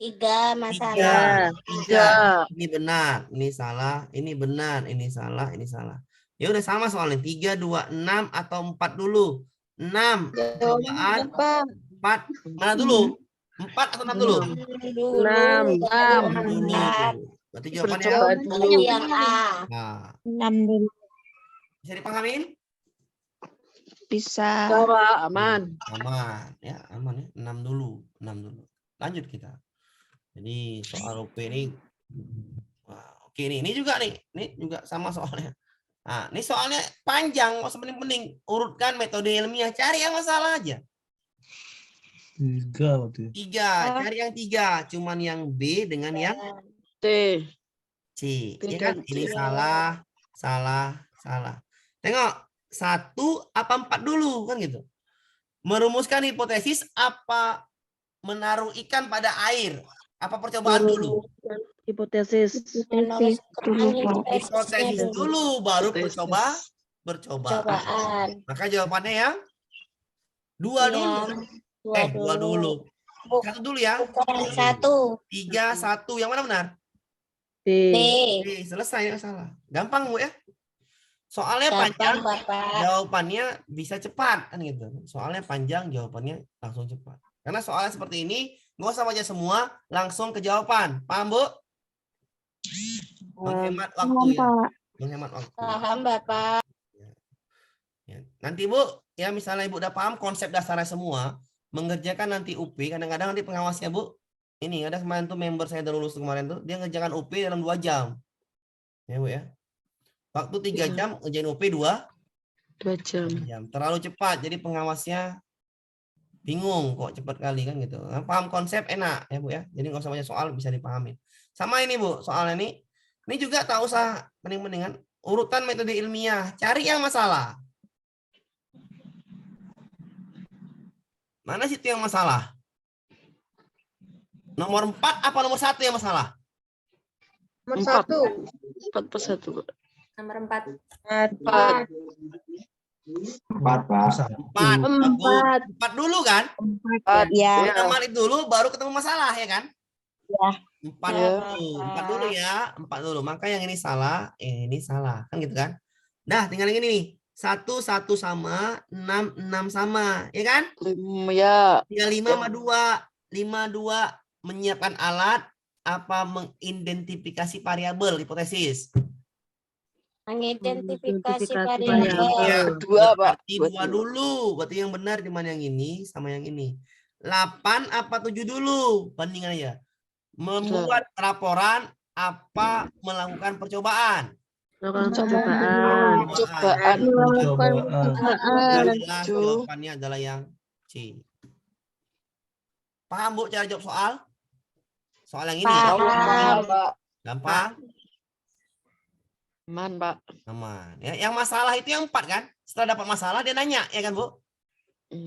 3 masalah. 3. Ini benar, ini salah, ini benar, ini salah, ini salah. Ya udah sama soalnya. 3, 2, 6 atau 4 dulu. 6 percobaan. 4 mana dulu? 4 atau 6 dulu? 6. Dulu. Berarti jawabannya Percobaan dulu. Yang A. nah, 6 dulu. bisa dipahamin? Bisa. Aman. Aman ya, aman ya. 6 dulu, 6 dulu. Lanjut kita. Jadi soal UP ini oke nih, ini juga sama soalnya. Nah, ini soalnya panjang, nggak usah penting-penting. Urutkan metode ilmiah, cari yang masalah aja. 3 berarti. 3, cari yang 3, cuman yang B dengan yang T. C. B Ya kan? dan C. Ini salah. Tengok, 1 apa 4 dulu kan gitu. Merumuskan hipotesis apa menaruh ikan pada air? Apa percobaan dulu? Hipotesis. Hipotesis dulu baru percobaan. Cobaan. Maka jawabannya yang 2 dulu. 2 dulu. Buk- 1 dulu ya. Bukan 1. 3, 1. Yang mana benar? B. B. Oke, selesai ya salah. Gampang Bu ya. Soalnya panjang, Gampang, Bapak. jawabannya bisa cepat kan gitu. Soalnya panjang, jawabannya langsung cepat. Karena soalnya seperti ini, nggak usah baca semua, langsung ke jawaban. Paham Bu? Menghemat waktu ya. Menghemat waktu. Paham, Bapak. Ya. Nanti Bu, ya misalnya Ibu udah paham konsep dasarnya semua, mengerjakan nanti UP, kadang-kadang nanti pengawasnya Bu, ini ada kemarin tuh member saya udah lulus kemarin tuh, dia ngerjakan UP dalam 2 jam. Ya Bu ya. Waktu 3 jam, ngerjain UP 2 jam. jam. Terlalu cepat, jadi pengawasnya bingung kok cepat kali kan gitu. Nah, paham konsep enak ya Bu ya. Jadi nggak usah banyak soal, bisa dipahami. Sama ini Bu, soalnya ini juga tak usah mending-mendingan urutan metode ilmiah, cari yang masalah. Mana situ yang masalah? Nomor 4 apa nomor 1 yang masalah? Nomor 4 per 1. Nomor 4. 4. 4, Pak. 4 dulu kan? 4. Ya. Kita malik dulu baru ketemu masalah ya kan? Ya. 4 Ya. dulu. 4 dulu ya. 4 dulu. Maka yang ini salah, ini salah. Kan gitu kan? Dah, tinggal yang ini nih. 1 sama, 6 sama, ya kan? Ya. Tinggal 5 sama 2. 5 2 menyiapkan alat apa mengidentifikasi variabel hipotesis. Mengidentifikasi Identifikasi variabel. Ya, Kedua, Pak. berarti 2 dulu. Berarti yang benar di mana yang ini sama yang ini. 8 apa 7 dulu? Bandingan aja. Membuat laporan apa melakukan percobaan. Percobaan. Cobaan. Percobaan. Jelas jawabannya adalah yang C. Paham Bu cara jawab soal? Soal yang ini. Paham. Pak. Gampang? Aman, Pak. Aman. Ya, yang masalah itu yang 4 kan? Setelah dapat masalah dia nanya, ya kan Bu?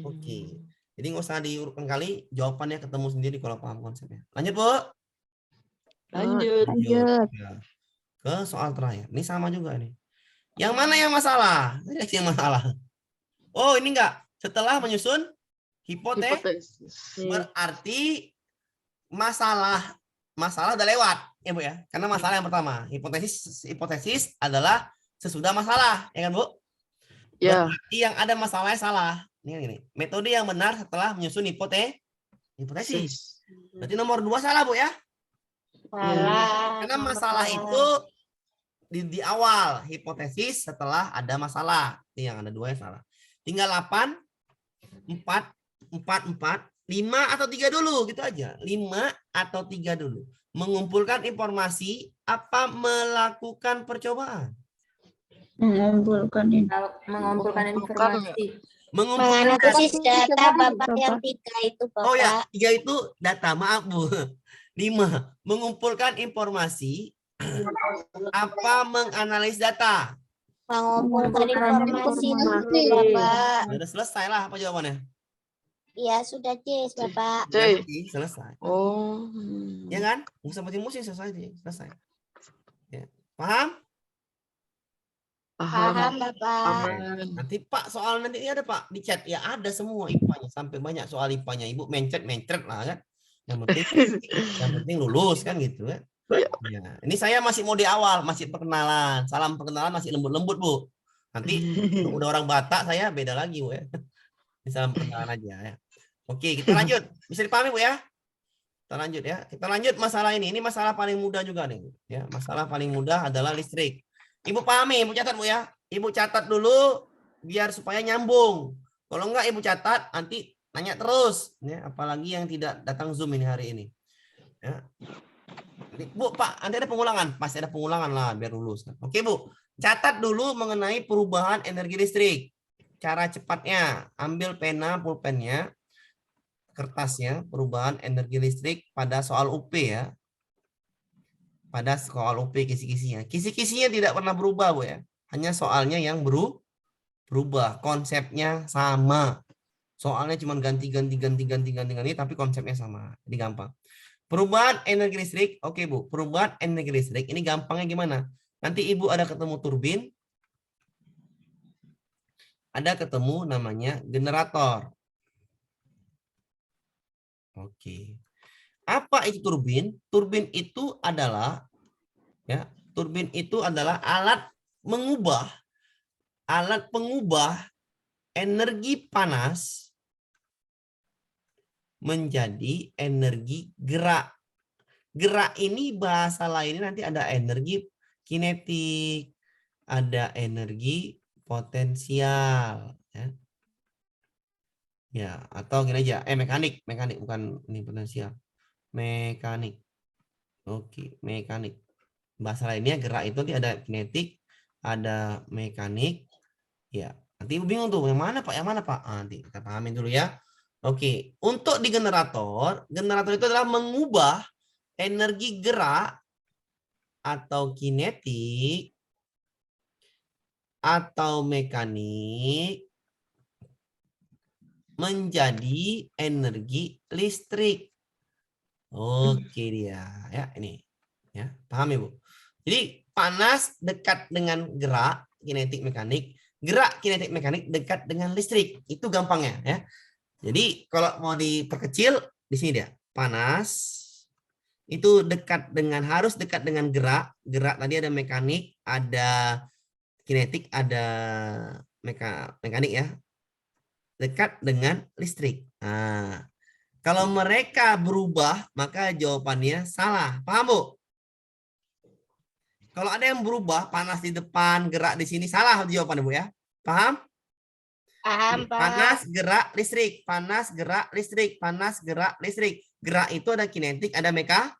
Oke. Jadi nggak usah diurutkan kali, jawabannya ketemu sendiri kalau paham konsepnya. Lanjut Bu. Lanjut. Ya. Ke soal terakhir. Ini sama juga nih. Yang mana yang masalah? Yang masalah. Oh ini enggak. Setelah menyusun hipotesis. Berarti masalah udah lewat ya Bu ya. Karena masalah yang pertama. Hipotesis adalah sesudah masalah. Ya kan Bu? Ya. Berarti yang ada masalahnya salah. Ini. Metode yang benar setelah menyusun hipotesis. Berarti nomor 2 salah Bu ya. Salah. Karena masalah itu di awal, hipotesis setelah ada masalah. Ini yang ada 2 yang salah. Tinggal 8, 4, 5 atau 3 dulu gitu aja. 5 atau 3 dulu. Mengumpulkan informasi apa melakukan percobaan. Mengumpulkan Mengumpulkan informasi. Mengumpulkan Menganalisis data Bapak Bapak. yang 3 itu Oh ya, Bapak. 3 itu data, maaf Bu. 5, mengumpulkan informasi apa menganalisis data. Mengumpulkan informasi dulu informasi. Bapak. Sudah selesai lah apa jawabannya? Ya sudah Cis Bapak. Ya, C. sih, selesai. Oh. Ya kan? Nggak usah pusing-pusing, selesai. Ya. Paham? Paham Bapak. Aman. Nanti Pak soal nanti ini ada Pak di chat ya, ada semua IPA-nya sampai banyak soal IPA-nya. Ibu mencet lah kan. Yang penting lulus kan gitu kan. Ya. Ini saya masih mode awal, masih perkenalan. Salam perkenalan masih lembut-lembut Bu. Nanti udah orang Batak saya beda lagi Bu ya. Ini salam perkenalan aja ya. Oke, kita lanjut. Bisa dipahami Bu ya? Kita lanjut ya. Kita lanjut masalah ini. Ini masalah paling mudah juga nih. Ya, masalah paling mudah adalah listrik. Ibu pahami, Ibu catat Bu ya. Ibu catat dulu biar supaya nyambung. Kalau enggak Ibu catat nanti nanya terus. Ya, apalagi yang tidak datang Zoom ini hari ini. Ya. Bu, Pak, nanti ada pengulangan. Pasti ada pengulangan lah biar lulus. Oke Bu, catat dulu mengenai perubahan energi listrik. Cara cepatnya, ambil pena, pulpennya, kertasnya, perubahan energi listrik pada soal UP ya. Pada soal UP kisi-kisinya. Kisi-kisinya tidak pernah berubah Bu ya. Hanya soalnya yang berubah. Konsepnya sama. Soalnya cuma ganti, tapi konsepnya sama. Jadi gampang. Perubahan energi listrik. Oke Bu, perubahan energi listrik. Ini gampangnya gimana? Nanti Ibu ada ketemu turbin. Ada ketemu namanya generator. Oke. Apa itu turbin? Turbin itu adalah alat pengubah energi panas menjadi energi gerak. Gerak ini bahasa lainnya nanti ada energi kinetik, ada energi potensial ya. Ya, atau gini aja, mekanik bukan ini potensial. Mekanik. Oke, mekanik. Bahasa lainnya gerak itu nanti ada kinetik, ada mekanik. Ya, nanti Ibu bingung tuh yang mana Pak? Nanti kita pahamin dulu ya. Oke, untuk di generator itu adalah mengubah energi gerak atau kinetik atau mekanik menjadi energi listrik. Oke dia ya ini ya paham Ibu. Jadi panas dekat dengan gerak kinetik mekanik, gerak kinetik mekanik dekat dengan listrik. Itu gampangnya ya. Jadi kalau mau diperkecil di sini dia panas itu harus dekat dengan gerak. Gerak tadi ada mekanik, ada kinetik, ada mekanik ya. Dekat dengan listrik. Nah, kalau mereka berubah, maka jawabannya salah. Paham, Bu? Kalau ada yang berubah, panas di depan, gerak di sini, salah jawabannya, Bu ya. Paham? Paham Pak. Panas, gerak, listrik. Panas, gerak, listrik. Panas, gerak, listrik. Gerak itu ada kinetik, ada mekanik.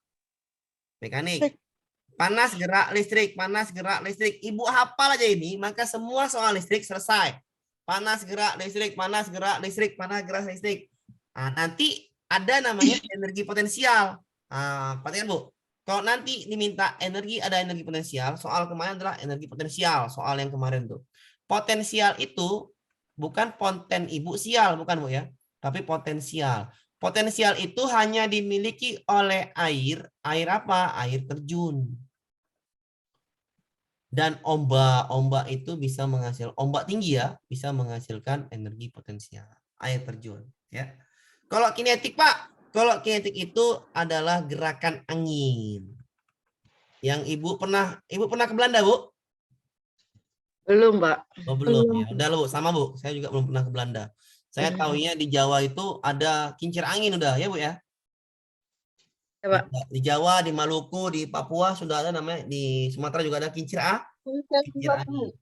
Panas, gerak, listrik. Panas, gerak, listrik. Ibu hafal aja ini, maka semua soal listrik selesai. Panas, gerak, listrik, panas, gerak, listrik, panas, gerak, listrik. Nah, nanti ada namanya energi potensial. Nah, perhatikan Bu. Kalau nanti diminta ada energi potensial, soal kemarin adalah energi potensial, soal yang kemarin tuh. Potensial itu bukan konten Ibu sial, bukan Bu ya, tapi potensial. Potensial itu hanya dimiliki oleh air apa? Air terjun. Dan ombak itu bisa menghasilkan, ombak tinggi ya, bisa menghasilkan energi potensial, air terjun. Ya. Kalau kinetik Pak, kalau kinetik itu adalah gerakan angin. Yang Ibu pernah ke Belanda Bu? Belum, Pak. Oh belum ya, udah Bu, sama Bu, saya juga belum pernah ke Belanda. Saya tahunya di Jawa itu ada kincir angin udah ya Bu ya. Ya, Pak. Di Jawa, di Maluku, di Papua sudah ada namanya, di Sumatera juga ada kincir angin.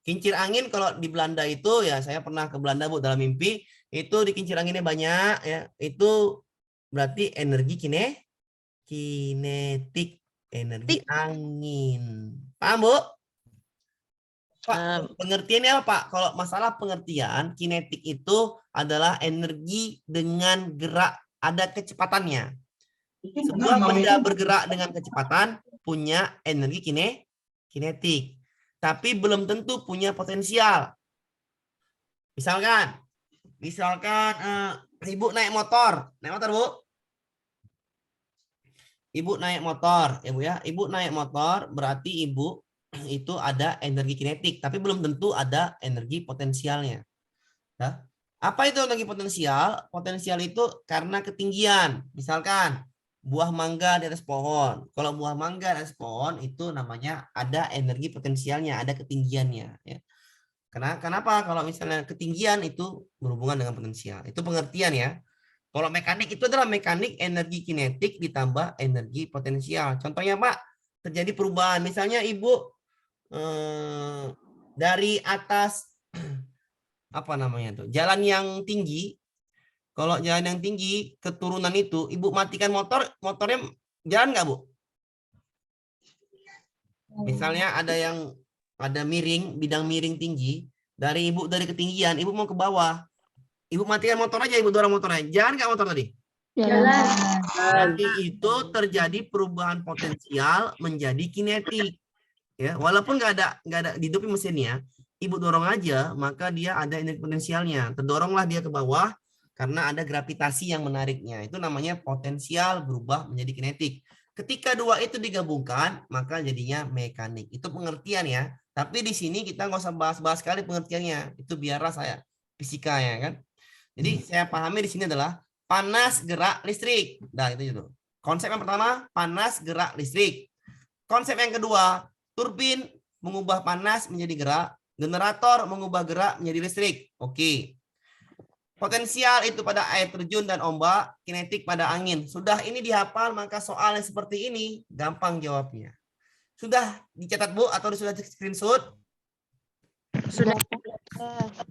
Kincir angin kalau di Belanda itu ya saya pernah ke Belanda Bu dalam mimpi, itu di kincir anginnya banyak ya. Itu berarti energi kinetik, energi angin. Paham Bu? Pak, pengertiannya apa, Pak? Kalau masalah pengertian, kinetik itu itu energi dengan gerak, ada kecepatannya. Sebuah benda bergerak dengan kecepatan punya energi kinetik, tapi belum tentu punya potensial. Misalkan Ibu naik motor, Bu. Ibu naik motor, ya Bu ya. Ibu naik motor berarti Ibu itu ada energi kinetik, tapi belum tentu ada energi potensialnya. Ya. Apa itu energi potensial? Potensial itu karena ketinggian. Misalkan buah mangga di atas pohon. Kalau buah mangga di atas pohon itu namanya ada energi potensialnya, ada ketinggiannya. Ya. Kenapa? Kalau misalnya ketinggian itu berhubungan dengan potensial. Itu pengertian ya. Kalau mekanik itu adalah mekanik energi kinetik ditambah energi potensial. Contohnya Pak, terjadi perubahan. Misalnya Ibu dari atas apa namanya tuh jalan yang tinggi. Kalau jalan yang tinggi keturunan itu Ibu matikan motornya jalan nggak Bu? Misalnya ada bidang miring tinggi, dari Ibu dari ketinggian Ibu mau ke bawah, Ibu matikan motor aja, Ibu dorong motornya, jalan nggak motor tadi? Jalan. Berarti itu terjadi perubahan potensial menjadi kinetik. Ya, walaupun nggak ada dihidupin mesinnya, Ibu dorong aja, maka dia ada energi potensialnya. Terdoronglah dia ke bawah karena ada gravitasi yang menariknya. Itu namanya potensial berubah menjadi kinetik. Ketika dua itu digabungkan, maka jadinya mekanik. Itu pengertian ya. Tapi di sini kita nggak usah bahas-bahas sekali pengertiannya. Itu biarlah saya fisika ya kan. Jadi saya pahami di sini adalah panas gerak listrik. Nah, itu. Konsep yang pertama, panas gerak listrik. Konsep yang kedua, turbin mengubah panas menjadi gerak, generator mengubah gerak menjadi listrik. Oke. Potensial itu pada air terjun dan ombak, kinetik pada angin. Sudah ini dihafal, maka soal yang seperti ini gampang jawabnya. Sudah dicatat Bu atau sudah di screenshot? Sudah.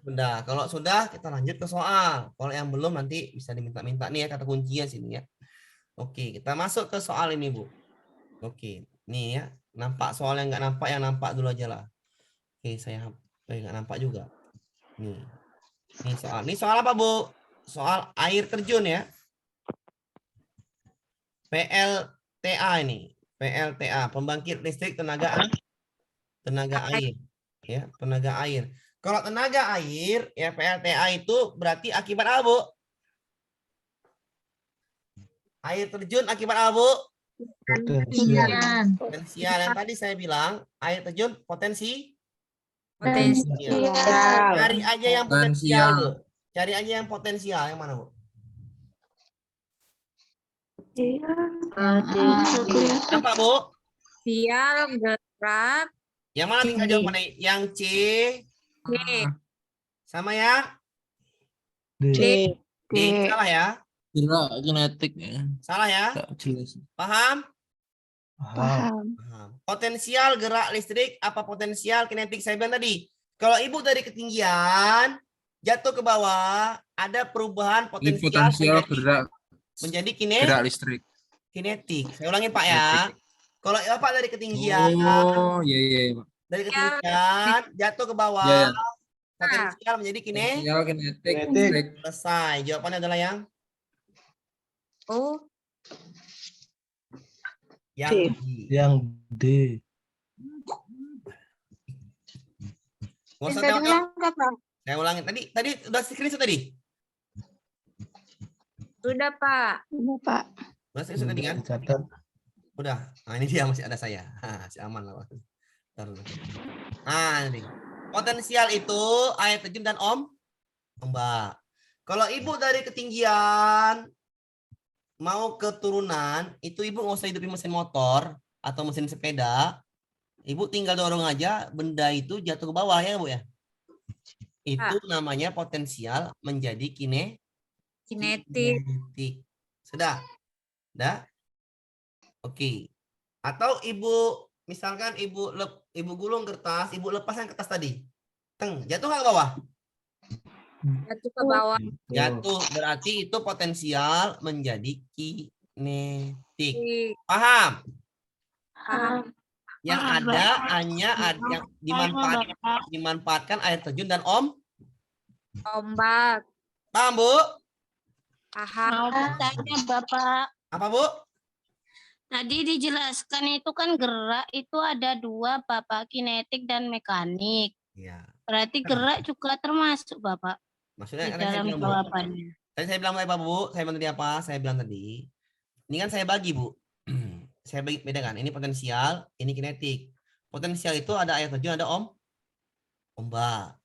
Sudah. Kalau sudah kita lanjut ke soal. Kalau yang belum nanti bisa diminta-minta nih ya kata kuncinya sini ya. Oke, kita masuk ke soal ini Bu. Oke, nih ya. Nampak soal yang nggak nampak, yang nampak dulu aja lah. Oke, saya nggak nampak juga. Nih. Ini soal apa Bu? Soal air terjun ya. PLTA ini. PLTA, pembangkit listrik tenaga air. Ya, tenaga air. Kalau tenaga air, ya PLTA itu berarti akibat apa, Bu? Air terjun akibat apa, Bu? Potensial. Yang tadi saya bilang, air terjun potensial. Cari aja yang potensial, Bu. Cari aja yang potensial. Yang mana, Bu? Apa, Bu? Sial gerak. Yang mana tinggal jawabannya? Yang C. Sama yang D. D. Salah ya? Gerak kinetik ya. Salah ya? Nggak jelas. Paham? Paham. Paham. Potensial gerak listrik apa potensial kinetik saya bilang tadi. Kalau Ibu dari ketinggian jatuh ke bawah, ada perubahan Ini potensial potensial gerak menjadi listrik. kinetik. Saya ulangi Pak ya. Kalau Bapak dari ketinggian, Oh, iya, Pak. dari ketinggian jatuh ke bawah, Iya. potensial menjadi Potensial kinetik Kinetik. listrik. selesai. Jawabannya adalah yang D. Yang D. Nggak usah tengok-tengok. Saya ulangi tadi udah screenshot tadi. Sudah, Pak. Pak. Udah screenshot tadi kan? Catat. Udah. Nah, ini dia masih ada saya. Masih aman lah. Nah, ini. Potensial itu air terjun dan ombak. Kalau Ibu dari ketinggian mau ke turunan, itu Ibu nggak usah hidupin mesin motor atau mesin sepeda. Ibu tinggal dorong aja, benda itu jatuh ke bawah ya Bu ya. Itu namanya potensial menjadi Kinetik. Sudah? Sudah? Oke. Atau Ibu misalkan Ibu gulung kertas, Ibu lepaskan kertas tadi. Jatuh nggak ke bawah? Jatuh ke bawah. Jatuh berarti itu potensial menjadi kinetik. Paham? Yang ada hanya yang dimanfaatkan air terjun dan Ombak. paham, Bu? Paham. Mau bertanya Bapak. Apa, Bu? Tadi dijelaskan itu kan gerak itu ada dua Bapak, kinetik dan mekanik. Iya. Berarti gerak juga termasuk Bapak Maksudnya di kan saya dalam bilang, Bu. jawabannya. Tadi saya bilang apa, Bu? Saya bilang tadi apa? Saya bilang tadi. Ini kan saya bagi, Bu. Saya bagi bedakan. Ini potensial, ini kinetik. Potensial itu ada air terjun, ada ombak.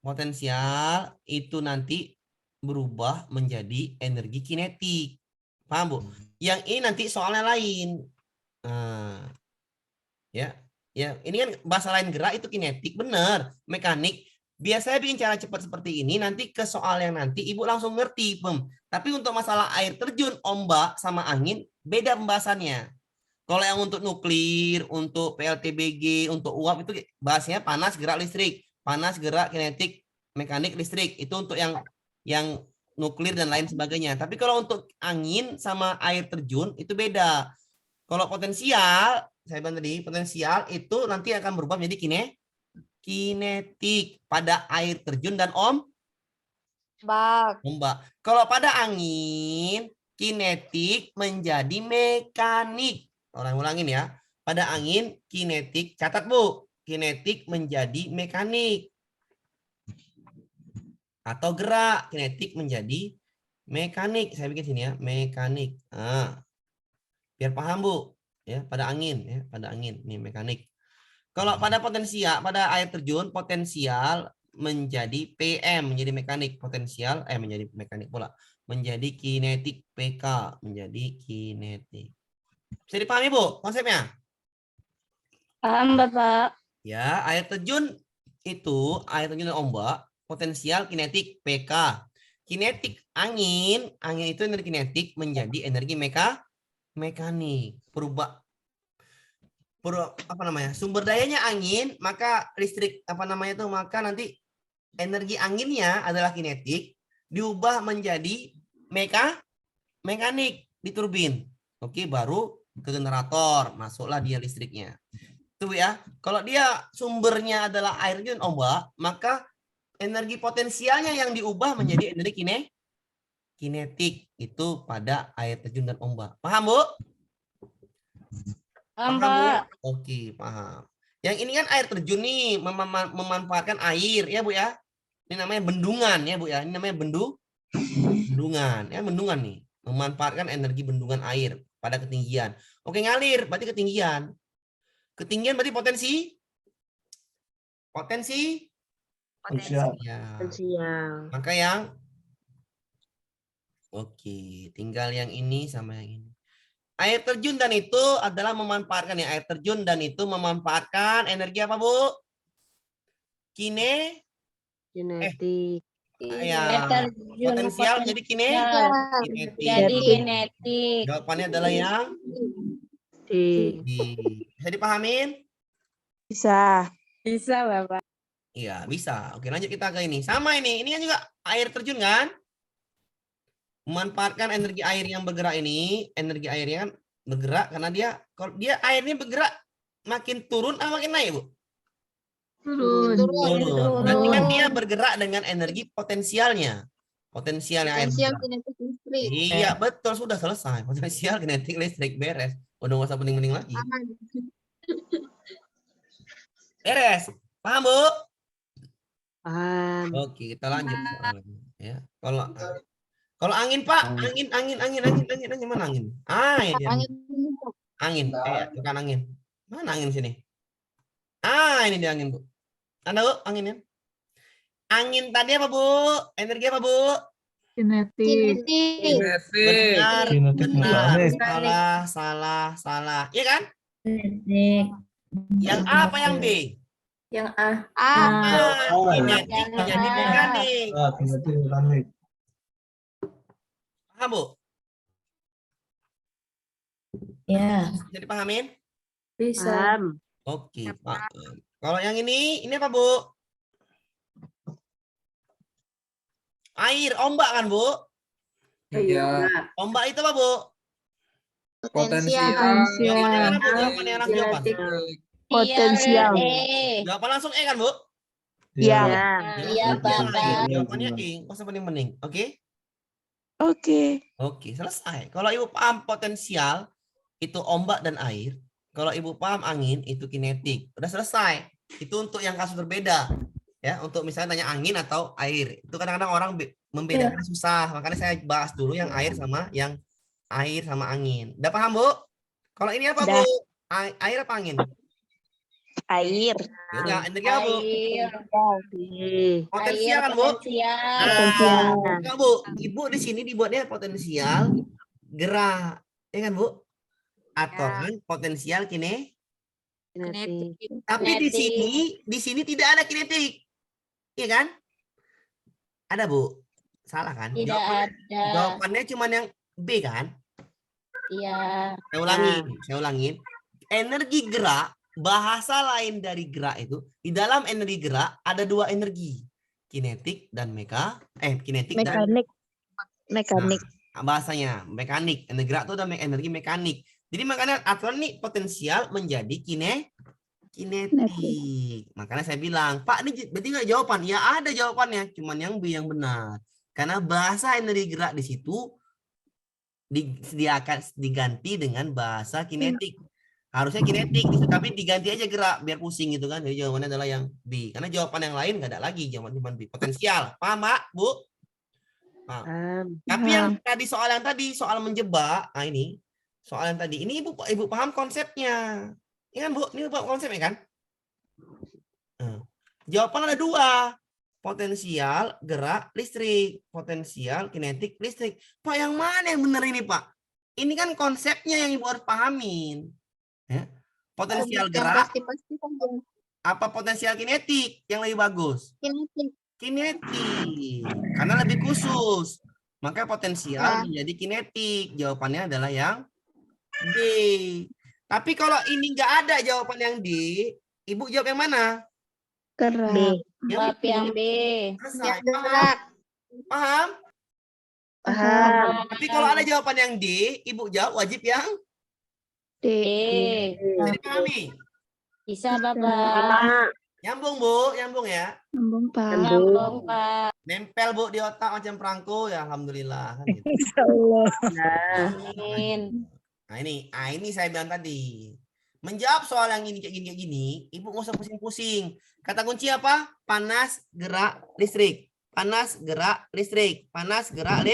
Potensial itu nanti berubah menjadi energi kinetik. Paham, Bu? Yang ini nanti soalnya lain. Nah, ya, ini kan bahasa lain gerak itu kinetik, benar. Mekanik. Biasanya bikin cara cepat seperti ini, nanti ke soal yang nanti Ibu langsung ngerti, Pem. Tapi untuk masalah air terjun, ombak, sama angin, beda pembahasannya. Kalau yang untuk nuklir, untuk PLTBG, untuk uap itu bahasanya panas, gerak, listrik. Panas, gerak, kinetik, mekanik, listrik. Itu untuk yang nuklir dan lain sebagainya. Tapi kalau untuk angin sama air terjun, itu beda. Kalau potensial, saya bilang tadi, potensial itu nanti akan berubah menjadi kinetik pada air terjun dan ombak. Kalau pada angin, kinetik menjadi mekanik. Orang ulangin ya. Pada angin, kinetik, catat, Bu. Kinetik menjadi mekanik. Atau gerak, kinetik menjadi mekanik. Saya bikin sini ya, mekanik. Nah, biar paham, Bu. Ya, pada angin ya, pada angin. Ini mekanik. Kalau pada potensial, pada air terjun, potensial menjadi PM, menjadi mekanik. Potensial, menjadi mekanik pula. Menjadi kinetik, PK, menjadi kinetik. Bisa dipahami, Bu, konsepnya? Paham Bapak? Ya, air terjun itu, air terjun dan ombak, potensial kinetik, PK. Kinetik, angin itu energi kinetik menjadi energi mekanik. Sumber dayanya angin, maka listrik maka nanti energi anginnya adalah kinetik diubah menjadi mekanik di turbin. Oke, baru ke generator, masuklah dia listriknya. Tuh ya, kalau dia sumbernya adalah air terjun ombak, maka energi potensialnya yang diubah menjadi energi kinetik itu pada air terjun dan ombak. Paham, Bu? Paham, Bu? Pak. Oke, paham. Yang ini kan air terjun nih, memanfaatkan air ya, Bu ya. Ini namanya bendungan ya, Bu ya. Ini namanya bendungan. Ya, bendungan nih. Memanfaatkan energi bendungan air pada ketinggian. Oke, ngalir berarti ketinggian. Ketinggian berarti potensi. Ya. Maka yang oke, tinggal yang ini sama yang ini. Air terjun dan itu adalah memanfaatkan ya, air terjun dan itu memanfaatkan energi apa, Bu? Kinetik. Ya, potensial menjadi kinetik. Jadi kinetik. Jawabannya adalah yang bisa dipahamin? Bisa Bapak. Iya, bisa. Oke, lanjut kita ke ini. Sama ini kan juga air terjun kan? Memanfaatkan energi air yang bergerak ini, energi airnya kan bergerak karena kalau dia airnya bergerak makin turun makin naik, Bu? Turun. Berarti kan dia bergerak dengan energi potensialnya. Potensialnya air Potensial bergerak. kinetik listrik. Iya, betul, sudah selesai. Potensial kinetik listrik beres. Udah nggak usah pening-pening lagi. Beres. Paham, Bu? Paham. Oke, kita lanjut soalnya, ya. Kalau angin, Pak, angin mana angin? Ya dia. Angin, bukan angin. Mana angin sini? Ini dia angin, Bu. Ada, Bu, anginnya? Angin tadi apa, Bu? Energi apa, Bu? Kinetik. Benar, Kinetik benar. mekanik. Salah. Iya kan? Kinetik. Yang A apa yang B? Yang A. Kinetik menjadi mekanik. Kinetik mekanik. Paham, Bu? Ya. Bisa dipahamin? Bisa. Paham. Oke, paham. Kalau yang ini apa, Bu? Air, ombak kan, Bu? Iya. Ombak itu apa, Bu? Potensial. Jawabannya mana, Bu? Jawabannya langsung jawaban. Listrik. Potensial. Jawaban langsung kan, Bu? Iya. Iya, Bapak. Jawabannya E, nggak usah pening-pening. Oke? Oke. Oke, selesai. Kalau Ibu paham potensial, itu ombak dan air. Kalau Ibu paham angin, itu kinetik. Udah selesai. Itu untuk yang kasus berbeda. Ya, untuk misalnya tanya angin atau air. Itu kadang-kadang orang membedakan susah. Makanya saya bahas dulu yang air sama angin. Udah paham, Bu? Kalau ini apa, Bu? Air apa angin? Air. Ya udah, energi apa, Bu? Air. Potensial kan, Bu? Potensial. Enggak, Bu. Ibu di sini dibuatnya potensial gerak. Ya kan, Bu? Atau Ya. kan potensial Kinetik. Tapi di sini tidak ada kinetik. Iya kan? Ada, Bu? Salah kan? Tidak ada. Jawabannya cuma yang B kan? Iya. Saya ulangin. Energi gerak, bahasa lain dari gerak itu, di dalam energi gerak ada dua energi. Kinetik dan kinetik dan Mekanik. bahasanya mekanik. Energi gerak itu ada energi mekanik. Jadi makanya aturan nih potensial menjadi kinetik. Makanya saya bilang, Pak, ini berarti nggak jawaban? Ya ada jawabannya, cuman yang B yang benar. Karena bahasa energi gerak di situ dia akan diganti dengan bahasa kinetik. Harusnya kinetik, tapi diganti aja gerak biar pusing gitu kan. Jadi jawabannya adalah yang B. Karena jawaban yang lain nggak ada lagi, jawaban cuma B. Potensial. Paham, Pak? Bu? Paham. Tapi yang tadi soal menjebak, nah ini soal yang tadi. Ini Ibu paham konsepnya. Iya kan, Bu? Ini Ibu konsepnya kan? Jawaban ada dua. Potensial, gerak, listrik. Potensial, kinetik, listrik. Pak, yang mana yang benar ini, Pak? Ini kan konsepnya yang Ibu harus pahamin. Ya. Potensial gerak, apa potensial kinetik yang lebih bagus? Kinetik. Karena lebih khusus. Maka potensial menjadi kinetik. Jawabannya adalah yang D. Tapi kalau ini nggak ada jawaban yang D, Ibu jawab yang mana? Gerak. Jawab yang B. Selesai. Paham? Paham. Tapi kalau ada jawaban yang D, Ibu jawab wajib yang D. bisa dipahami. Bisa, Bapak. Nyambung, Bu. Nyambung ya. Nyambung, Pak. Nyambung, Pak. Nempel, Bu, di otak macam perangko. Ya, alhamdulillah. Kan gitu. Insyaallah. Amin. Nah, ini saya bilang tadi. Menjawab soal yang ini kayak gini, Ibu nggak usah pusing-pusing. Kata kunci apa? Panas, gerak, listrik. Panas, gerak, listrik. Panas, gerak,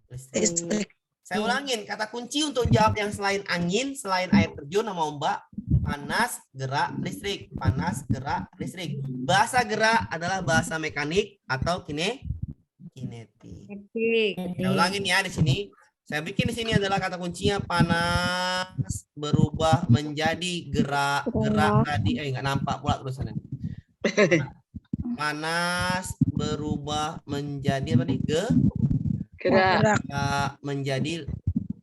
listrik. Saya ulangin, kata kunci untuk jawab yang selain angin, selain air terjun sama ombak, panas, gerak, listrik. Panas, gerak, listrik. Bahasa gerak adalah bahasa mekanik atau kinetik. Saya ulangin ya di sini. Saya bikin di sini adalah kata kuncinya panas berubah menjadi gerak tadi. Nggak nampak pula tulisannya. Panas berubah menjadi apa nih? Gerak menjadi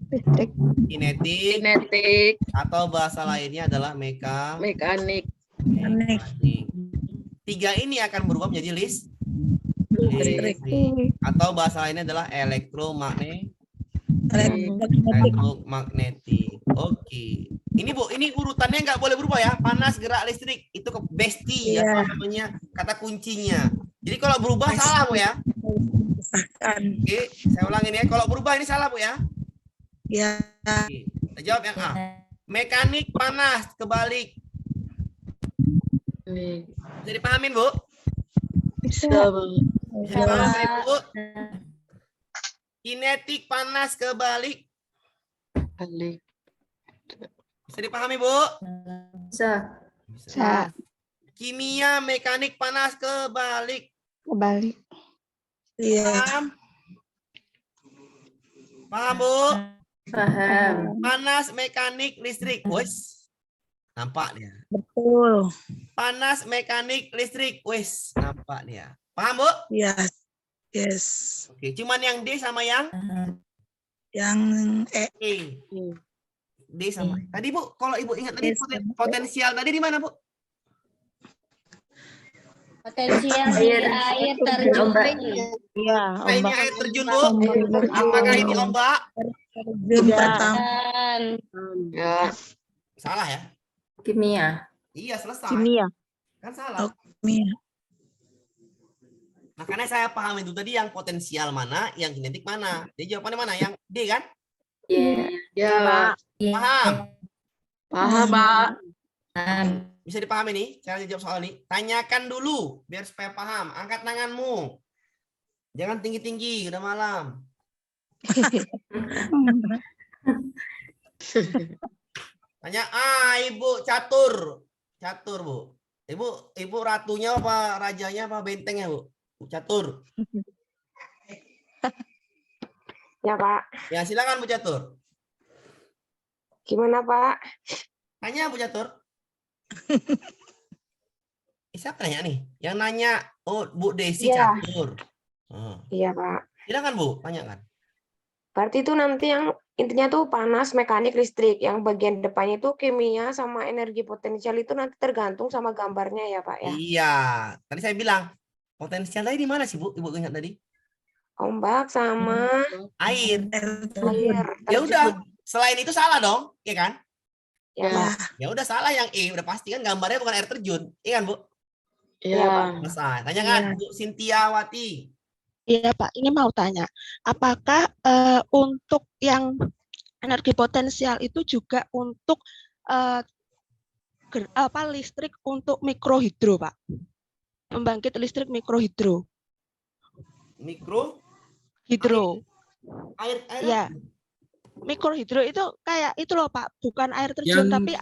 Listrik. kinetik atau bahasa lainnya adalah mekanik. Tiga ini akan berubah menjadi listrik. Atau bahasa lainnya adalah elektromagnetik. Oke. Ini Bu, ini urutannya nggak boleh berubah ya. Panas, gerak, listrik. Itu ke besti ya namanya kata kuncinya. Jadi kalau berubah salah Bu ya. Oke, saya ulangin ya. Kalau berubah ini salah Bu ya. Ya. Oke. Kita jawab yang A. Mekanik panas kebalik. Bisa dipahamin Bu? Bisa. Bisa dipahamin Bu? Kinetik panas kebalik. Bisa dipahami Bu? Bisa. Kimia mekanik panas kebalik. Kebalik. Iya. Paham? Paham Bu? Paham. Panas mekanik listrik. Wes. Nampak dia. Betul. Panas mekanik listrik. Wes. Nampak dia. Paham Bu? Yes. Yes. Oke, cuman yang D sama yang Yang E. D sama. Tadi Bu, kalau Ibu ingat tadi potensial tadi di mana Bu? Potensial dari air terjun. Iya. Nah, ini air terjun Bu. Apakah ini ombak? terjun pertama. Dan Ya. Salah ya? Kimia. Iya, selesai. Kimia. Kan salah. Kimia. Makanya saya paham itu tadi yang potensial mana, yang kinetik mana. Jadi jawabannya mana? Yang D kan? Ya. Ya, Pak. Paham? Paham, Pak. Bisa dipahami nih cara jawab soal ini? Tanyakan dulu biar supaya paham. Angkat tanganmu. Jangan tinggi-tinggi, udah malam. Tanya, Ibu catur. Catur, Bu. Ibu ratunya apa rajanya apa bentengnya, Bu? Bu catur. Ya, Pak. Ya, silakan Bu catur. Gimana, Pak? Tanya Bu catur. Siapa nanya nih? Yang nanya, oh Bu Desi Iya. catur. Oh. Iya, Pak. Silakan Bu, tanyakan. Berarti itu nanti yang intinya tuh panas, mekanik, listrik. Yang bagian depannya itu kimia sama energi potensial itu nanti tergantung sama gambarnya ya, Pak ya. Iya, tadi saya bilang potensial tadi di mana sih Bu? Ibu ingat tadi? Ombak sama Air. air. Ya udah, selain itu salah dong, ya kan? Ya, Pak. Ya udah salah yang E, udah pasti kan gambarnya bukan air terjun, iya kan Bu? Iya, Pak. Selesai. Tanyakan Bu Sintiawati. Iya Pak, ini mau tanya, apakah untuk yang energi potensial itu juga untuk listrik untuk mikrohidro Pak? Pembangkit listrik mikrohidro. Mikro Hidro. air Ya. Mikrohidro itu kayak itu loh Pak, bukan air terjun Yang tapi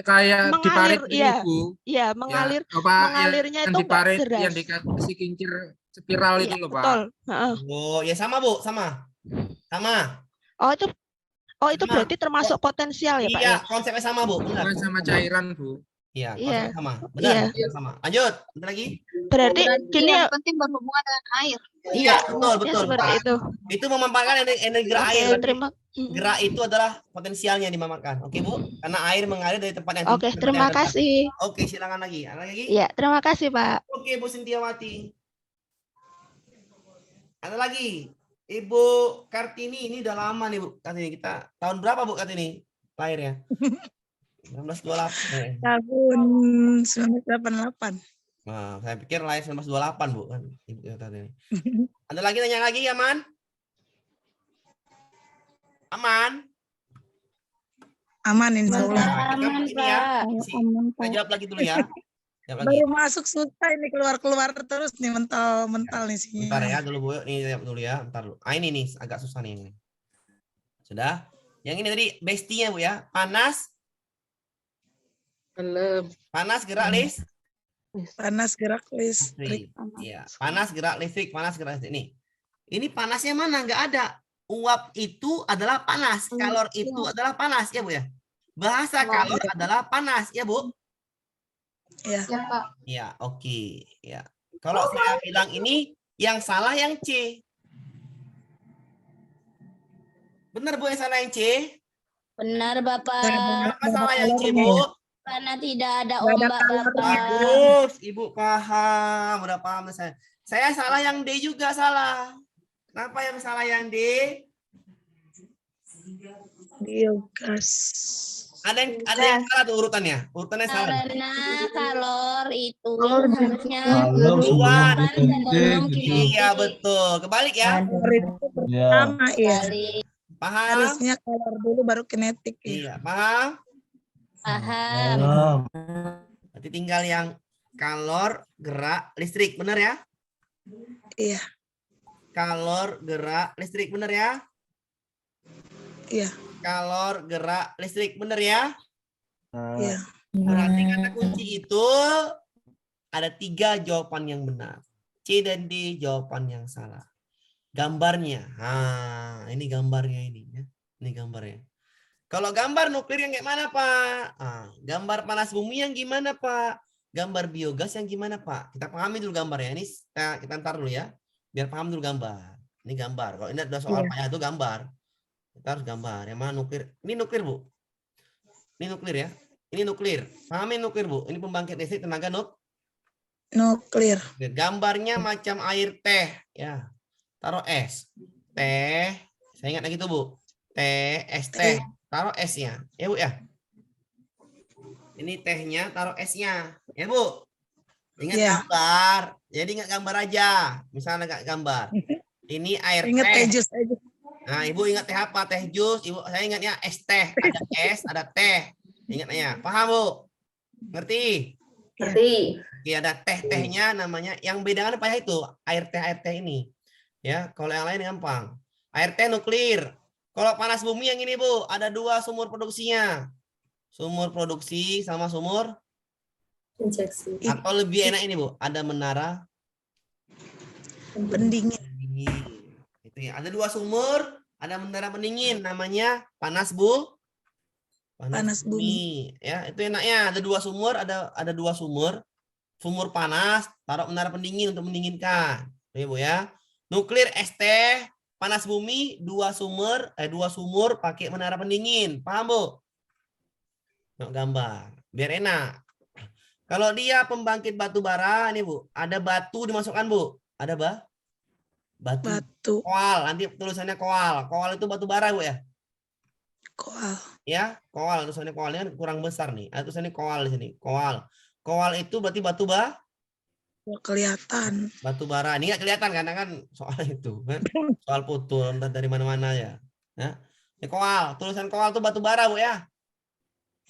kayak diparit mengalir, ini, iya. Bu. Iya, Ya, mengalir. apa mengalirnya yang itu nggak diparit, deras. yang dikasih kincir spiral itu Iya, loh, Pak. betul. Heeh. Oh, ya sama Bu, sama. Sama. Oh itu Sama. berarti termasuk potensial ya Pak Iya, ya? konsepnya sama Bu, benar. Bukan sama cairan, Bu. Iya, Iya. konsepnya sama. Benar, Iya. benar sama. Lanjut, ada lagi? Berarti gini ya, yang penting berhubungan dengan air. Iya, betul, ya betul. seperti itu. Itu memanfaatkan energi gerak Oke, air. Berarti terima. gerak itu adalah potensialnya dimamatkan. Oke, Bu? Karena air mengalir dari tempat yang tinggi Oke, ke tempat terima yang rendah. kasih. Oke, silakan lagi. Ada lagi? Ya, terima kasih Pak. Oke, Bu Sintiawati. Ada lagi? Ibu Kartini, ini udah lama nih Bu Kartini. Kita tahun berapa Bu Kartini lahirnya? 1928. Tahun 1988. Nah, saya pikir lahir 1928 Bu kan. Ibu Kartini. Ada lagi tanya lagi, Aman? Aman? Aman insya Allah. Nah, kita aman ini ya. Pak. Kita jawab lagi dulu ya. Jawab lagi. Baru masuk susah ini keluar terus nih mental nih sih. Bentar ya dulu Bu. Ini jawab dulu ya. Bentar dulu. Ini nih agak susah nih ini. Sudah? Yang ini tadi bestinya Bu ya. Panas. Belum. Panas gerak listrik. Panas gerak listrik. Iya. Panas gerak listrik. Panas gerak listrik. Ini panasnya mana? Nggak ada. Uap itu adalah panas. Kalor itu adalah panas ya Bu ya. Bahasa kalor adalah panas ya Bu. Ya. Ya, Pak. Ya, oke. Ya. Kalau saya bilang ini yang salah yang C. Benar Bu yang salah yang C? Benar Bapak. Kenapa salah yang C Bu? Karena tidak ada Nggak ada ombak kalor. Bapak. Bagus, Ibu paham. Udah paham saya. Saya salah yang D juga salah. Kenapa yang salah yang D? Biogas. Ada yang salah tuh urutannya. Urutannya salah. Karena kalor itu Kalor harusnya Kalau Duluan. sebelum sebelum kinetik kinetik. Iya betul. Kebalik ya. Kalor itu Ya. pertama ya. Balik. Paham? Harusnya kalor dulu baru kinetik ya. Iya, paham? Paham. Malam. Berarti tinggal yang kalor, gerak, listrik, benar ya? Iya. Kalor, gerak, listrik, benar ya? Iya. Kalor, gerak, listrik, benar ya? Iya. Berarti kata kunci itu ada 3 jawaban yang benar. C dan D jawaban yang salah. Gambarnya, ini gambarnya ini ya. Ini gambarnya. Kalau gambar nuklir yang kayak mana Pak? Gambar panas bumi yang gimana Pak? Gambar biogas yang gimana Pak? Kita pahami dulu gambarnya. Ini kita ntar dulu ya. Biar paham dulu gambar. Ini gambar. Kalau ini ada soal payah itu gambar. Kita harus gambar. Yang mana nuklir? Ini nuklir Bu. Ini nuklir ya. Ini nuklir. Pahami nuklir Bu. Ini pembangkit listrik tenaga Nuklir. Gambarnya macam air teh ya. Taruh es. Teh. Saya ingat lagi tuh Bu. Teh, es teh. Taruh S-nya. Ya, Bu ya. Ini tehnya, taruh S-nya. Ya, Bu. Ingat Iya. gambar. Jadi ingat gambar aja. Misalnya nggak gambar. Ini air Ingat teh. teh jus aja. Nah, Ibu ingat teh apa? Teh jus. Ibu, saya ingatnya es teh. Ada es, ada teh. Ingatnya. Paham, Bu? Ngerti? Ngerti. Oke, ada teh-tehnya namanya. Yang bedakan apa ya itu? Air teh ini. Ya, kalau yang lain gampang. Air teh nuklir. Kalau panas bumi yang ini, Bu, ada 2 sumur produksinya. Sumur produksi sama sumur. Injeksi. Atau lebih enak ini, Bu. Ada menara Pendingin. pendingin. Itu ya. Ada 2 sumur, ada menara pendingin. Namanya panas, Bu. Panas bumi. Ya, itu enaknya. Ada 2 sumur, ada 2 sumur. Sumur panas, taruh menara pendingin untuk mendinginkan. Ya, Bu ya. Nuklir es teh, panas bumi, 2 sumur pakai menara pendingin. Paham, Bu? Nah, gambar. Biar enak. Kalau dia pembangkit batu bara, ini Bu, ada batu dimasukkan, Bu. Ada batu. Batu. Koal, nanti tulisannya koal. Koal itu batu bara, Bu ya. Koal. Ya, koal, tulisannya koal ini kan kurang besar nih. Ada tulisannya koal di sini. Koal. Koal itu berarti batu Kelihatan. batu bara. Ini nggak kelihatan karena kan soal itu kan. Soal putul entah dari mana-mana ya. Ya. Ini koal, tulisan koal itu batu bara, Bu ya.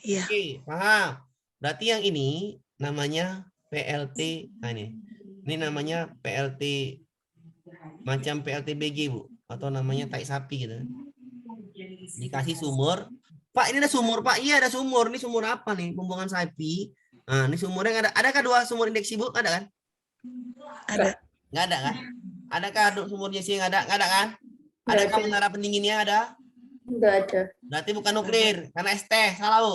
Iya. Oke, paham. Berarti yang ini namanya PLT. Nah ini. Ini namanya PLT macam PLTBG, Bu, atau namanya tai sapi gitu. Dikasih sumur. Pak, ini ada sumur, Pak. Iya, ada sumur. Ini sumur apa nih? Pembuangan sapi. Nah, ini sumurnya ada. Adakah 2 sumur indeksi, Bu? Ada kan? Ada. Nggak ada kan? Adakah sumurnya sih nggak ada? Nggak ada kan? Adakah menara pendinginnya ada? Enggak ada. Berarti bukan nuklir karena es teh. Salah, Bu.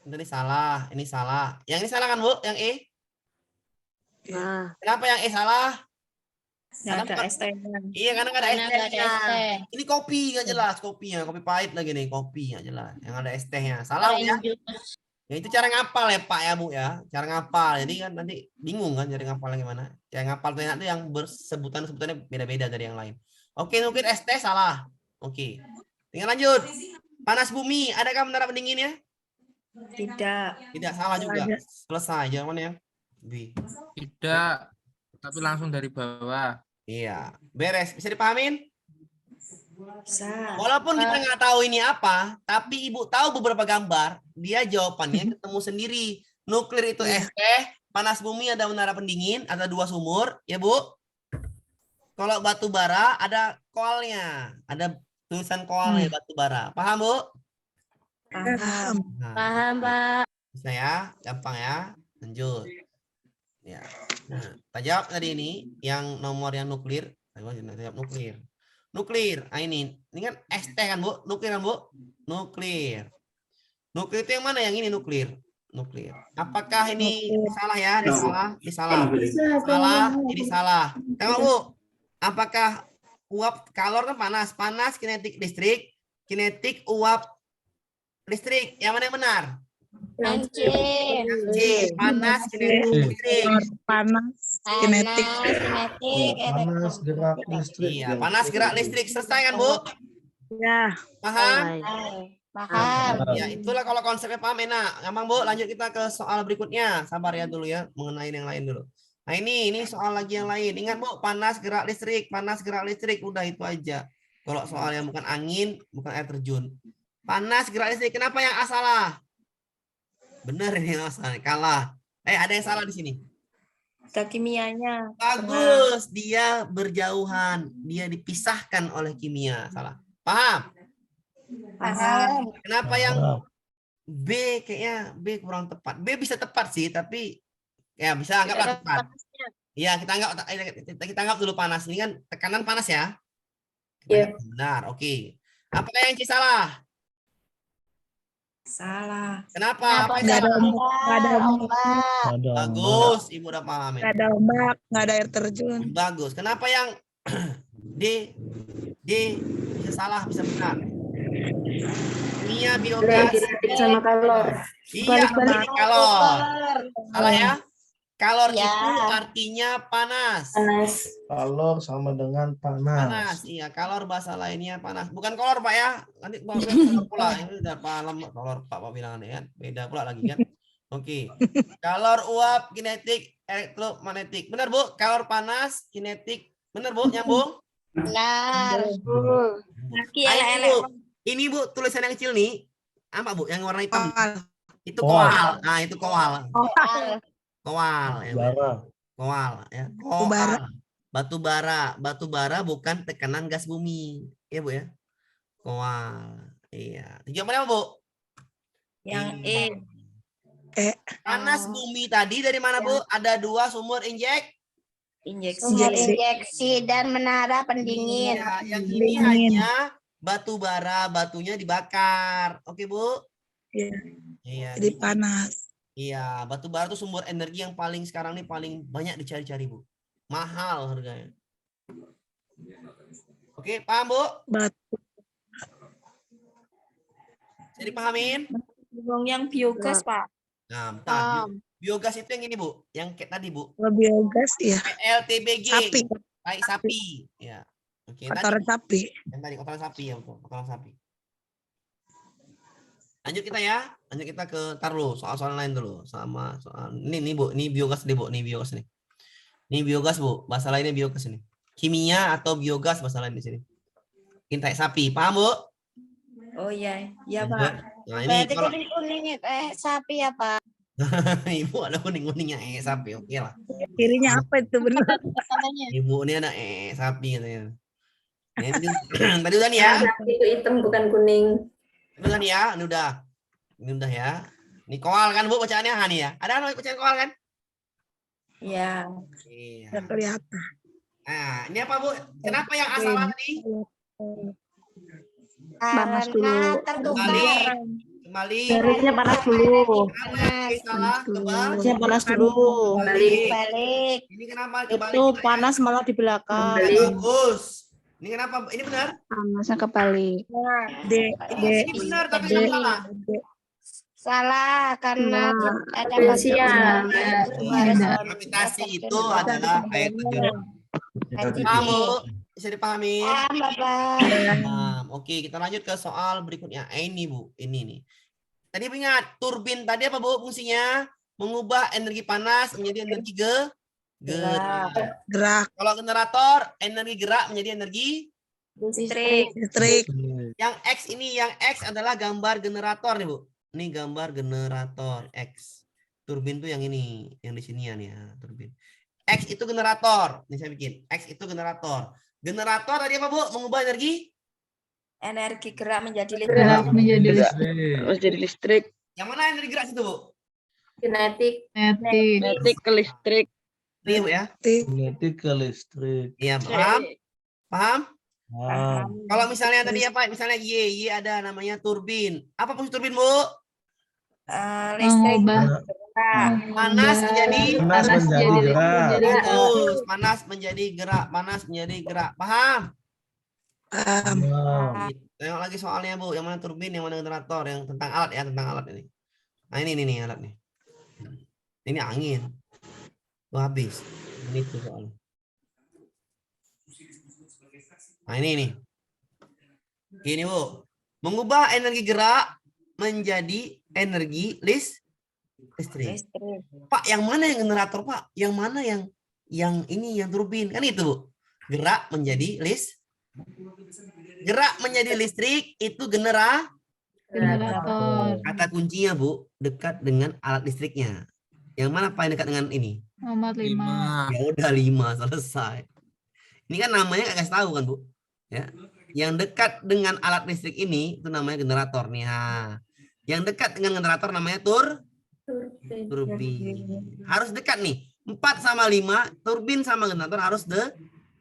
Ini salah, ini salah. Yang ini salah kan, Bu? Yang E? Nah, Kenapa yang E salah? Nggak ada ST-nya. Iya, karena nggak ada es Karena nggak ada tehnya. es teh. Ini kopi nggak jelas, kopinya, kopi pahit lagi nih, kopi nggak jelas. Yang ada es tehnya. Salah, Bu, ya? Orange juice. Ya itu cara ngapal ya, Pak ya, Bu ya. Cara ngapal. Jadi kan nanti bingung kan cara ngapalnya gimana. Cara ngapal tuh yang sebutannya beda-beda dari yang lain. Oke, nuklir es teh salah. Oke. Tinggal lanjut. Panas bumi, adakah menara pendinginnya? Tidak. Tidak, salah juga. Ada. Selesai. Jawabannya yang B. Tidak, tapi langsung dari bawah. Iya. Beres. Bisa dipahamin? Bisa. Walaupun kita nggak tahu ini apa, tapi Ibu tahu beberapa gambar, dia jawabannya ketemu sendiri. Nuklir itu es teh, panas bumi ada menara pendingin, ada 2 sumur, ya Bu. Kalau batu bara ada koalnya, ada tulisan koalnya batu bara. Paham, Bu? Paham. Nah, Paham, Pak. bisa ya, gampang ya. Lanjut. Ya. Nah, kita jawab tadi ini yang nomor yang nuklir. Kita jawab nuklir. Nuklir. Ah, ini kan es teh kan, Bu? Nuklir kan, Bu? Nuklir. Nuklir itu yang mana? Yang ini nuklir. Nuklir. Apakah ini salah ya? Ini salah. Ini salah. Salah. Ini salah. Tengok, Bu. Apakah uap kalor kan panas? Panas kinetik listrik. Kinetik uap listrik. Yang mana yang benar? Anjing. C. Panas kinetik listrik. Panas. Kinetik. Kinetik. Panas gerak listrik. Iya, panas gerak listrik. Selesai kan, Bu? Ya. Paham? Paham. Ya, itulah kalau konsepnya paham enak. Gampang, Bu. Lanjut kita ke soal berikutnya. Sabar ya dulu ya, mengenai yang lain dulu. Nah, ini soal lagi yang lain. Ingat, Bu, panas gerak listrik, panas gerak listrik. Udah itu aja. Kalau soal yang bukan angin, bukan air terjun. Panas gerak listrik. Kenapa yang A salah? Benar ini yang A salah. Kalah. Ada yang salah di sini. Kimianya. Bagus. Dia berjauhan. Dia dipisahkan oleh kimia. Salah. Paham? Paham. Kenapa yang B kayaknya B kurang tepat. B bisa tepat sih, tapi ya bisa anggaplah tepat. Ya, kita anggap dulu panas. Ini kan tekanan panas ya. Iya. Benar, oke. Apakah yang C salah? Salah. Kenapa? Apa yang Nggak ada salah? ombak. Nggak ada ombak. Bagus, Ibu udah paham. Nggak ada ombak. Nggak ada air terjun. Bagus. Kenapa yang D bisa salah, bisa benar? Kimia biogas. Kinetik sama kalor. Iya, ini kalor. Salah ya? Kalor Ya. itu artinya panas. Panas. Kalor sama dengan Panas, panas. iya. Kalor bahasa lainnya panas. Bukan kolor, Pak ya. Nanti Pak bilang pula. Ini udah paham kolor Pak bilang ya. Beda pula lagi kan. Oke. Kalor uap, kinetik, elektromagnetik. Benar, Bu? Kalor panas, kinetik. Benar, Bu? Nyambung? Benar. Ini, Bu, tulisan yang kecil nih. Apa, Bu? Yang warna hitam. Koal. Itu Koal. koal. Nah, itu koal. Koal. Ya, Bu. Bara. Koal. Ya. Bara. Koal. Batu bara. Batu bara bukan tekanan gas bumi. Iya, Bu ya. Koal. Iya. Jawabannya apa, Bu? Yang Iya. Panas bumi tadi dari mana, Bu? Ada 2 sumur injeksi. Sumber injeksi dan menara pendingin. Iya, yang ini hanya batu bara, batunya dibakar. Oke, Bu? Iya. Iya. Jadi panas. Iya, batu bara itu sumber energi yang paling sekarang nih paling banyak dicari-cari, Bu. Mahal harganya. Oke, paham, Bu? Batu. Jadi pahamin? Yang biogas, Pak. Nah, bentar. Biogas itu yang ini, Bu. Yang kayak tadi, Bu. Kalau biogas ya PLTBG. sapi. Tai sapi. Ya. Oke, yang tadi, Kotoran sapi. yang tadi kotoran sapi ya, betul. Kotoran sapi. Lanjut kita ya. Lanjut kita ke taruh soal-soal lain dulu sama soal ini Bu, ini biogas nih, Bu. Ini biogas nih. Ini biogas, Bu. Bahasa lainnya biogas ini. Kimia atau biogas bahasa lain di sini. Kintai sapi, paham, Bu? Oh iya, iya Lanjut. Pak. Nah, ini Berarti kalau kuning-kuning sapi ya, Pak? Ibu ada kuning-kuningnya sapi, oke lah. Kirinya apa itu benar? Katanya. Ibu ini ada sapi katanya. Nah, tadi udah nih ya. Itu hitam bukan kuning. Ini udah nih ya, ini udah. Ini udah ya. Ini koal kan, Bu, bacaannya Hani ya. Ada kan bacaan koal kan? Iya. Iya. Nggak kelihatan. Nah, ini apa, Bu? Kenapa yang asalan tadi? Panas dulu. Tertukar. Kembali. Garisnya panas dulu. Kenapa salah? Garisnya panas dulu. Balik. Ini kenapa kebalik? Itu panas malah di belakang. Bagus. Ini kenapa? Ini benar? Panasnya kebalik. D. Ini benar, tapi kenapa salah? Salah karena ada Potensial. Gravitasi itu adalah air terjun. Paham, Bu? Bisa dipahami? Bapak. Oke, kita lanjut ke soal berikutnya. Ini, Bu. Ini nih. Tadi ingat, turbin tadi apa, Bu, fungsinya? Mengubah energi panas menjadi energi gerak. Gerak. Kalau generator, energi gerak menjadi energi. Listrik. Listrik. Yang X ini, yang X adalah gambar generator nih, Bu. Ini gambar generator X. Turbin tuh yang ini, yang di sini ya, turbin. X itu generator. Ini saya bikin. X itu generator. Generator tadi apa, Bu? Mengubah energi? Energi gerak menjadi Gerak listrik. menjadi listrik. Terus jadi listrik. Yang mana energi gerak situ, Bu? Kinetik. Kinetik ke listrik. Ini, Bu ya. Kinetik ke listrik. Iya, paham? Paham? Paham. Kalau misalnya tadi apa? Misalnya Y ada namanya turbin. Apa fungsi turbin, Bu? Listrik. Panas menjadi Panas menjadi gerak. bagus. Panas menjadi gerak. Panas menjadi gerak. Paham? Paham. Paham. Tengok lagi soalnya, Bu. Yang mana turbin, yang mana generator, yang tentang alat ya, tentang alat ini. Nah, ini nih alat nih. Ini angin. Tuh habis. Ini tuh soalnya. Nah, ini nih. Gini, Bu. Mengubah energi gerak menjadi energi listrik. Pak, yang mana yang generator, Pak? Yang mana yang ini yang turbin? Kan itu, Bu. Gerak menjadi gerak menjadi listrik itu generator. Kata kuncinya, Bu, dekat dengan alat listriknya. Yang mana Pak yang dekat dengan ini? Nomor 5. Ya udah 5 selesai. Ini kan namanya nggak kasih tahu kan, Bu? Ya. Yang dekat dengan alat listrik ini itu namanya generator nih. Yang dekat dengan generator namanya turbin. Harus dekat nih. 4 sama 5, turbin sama generator harus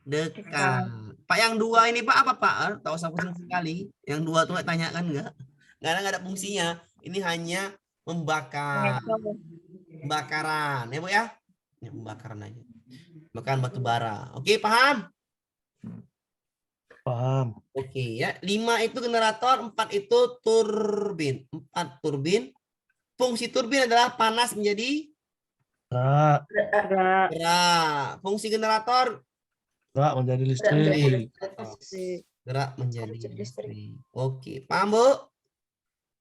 dekat. Pak yang 2 ini Pak apa Pak? Tahu usah pusing sekali. Yang 2 tuh tanyakan enggak? Enggak ada fungsinya. Ini hanya membakar. Pembakaran, ya Bu ya? Ini pembakaran aja. Bakaran batu bara. Oke, paham? Paham. Oke ya. 5 itu generator, 4 itu turbin. 4 turbin. Fungsi turbin adalah panas menjadi Gerak. Gerak. Fungsi generator Gerak menjadi listrik. gerak menjadi Menjadi listrik. listrik. Oke, paham Bu?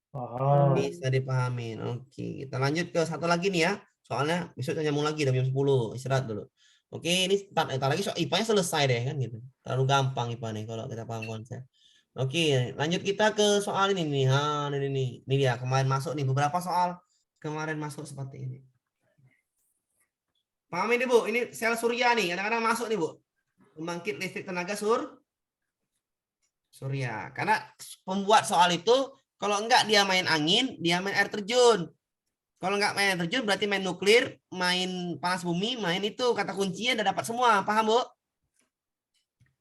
Paham. Bisa dipahamin. Oke, kita lanjut ke satu lagi nih ya. Soalnya besok kita nyambung lagi jam 10. Istirahat dulu. Oke, ini entar lagi soal IPA-nya selesai deh kan gitu. Terlalu gampang IPA nih kalau kita paham konsep. Oke, lanjut kita ke soal ini nih. Ini nih. Ini dia kemarin masuk nih beberapa soal kemarin masuk seperti ini. Paham ini Bu? Ini sel surya nih. Kadang-kadang masuk nih Bu. Pembangkit listrik tenaga surya. Karena pembuat soal itu kalau enggak dia main angin, dia main air terjun. Kalau enggak main air terjun berarti main nuklir, main panas bumi, main itu kata kuncinya udah dapat semua. Paham, Bu?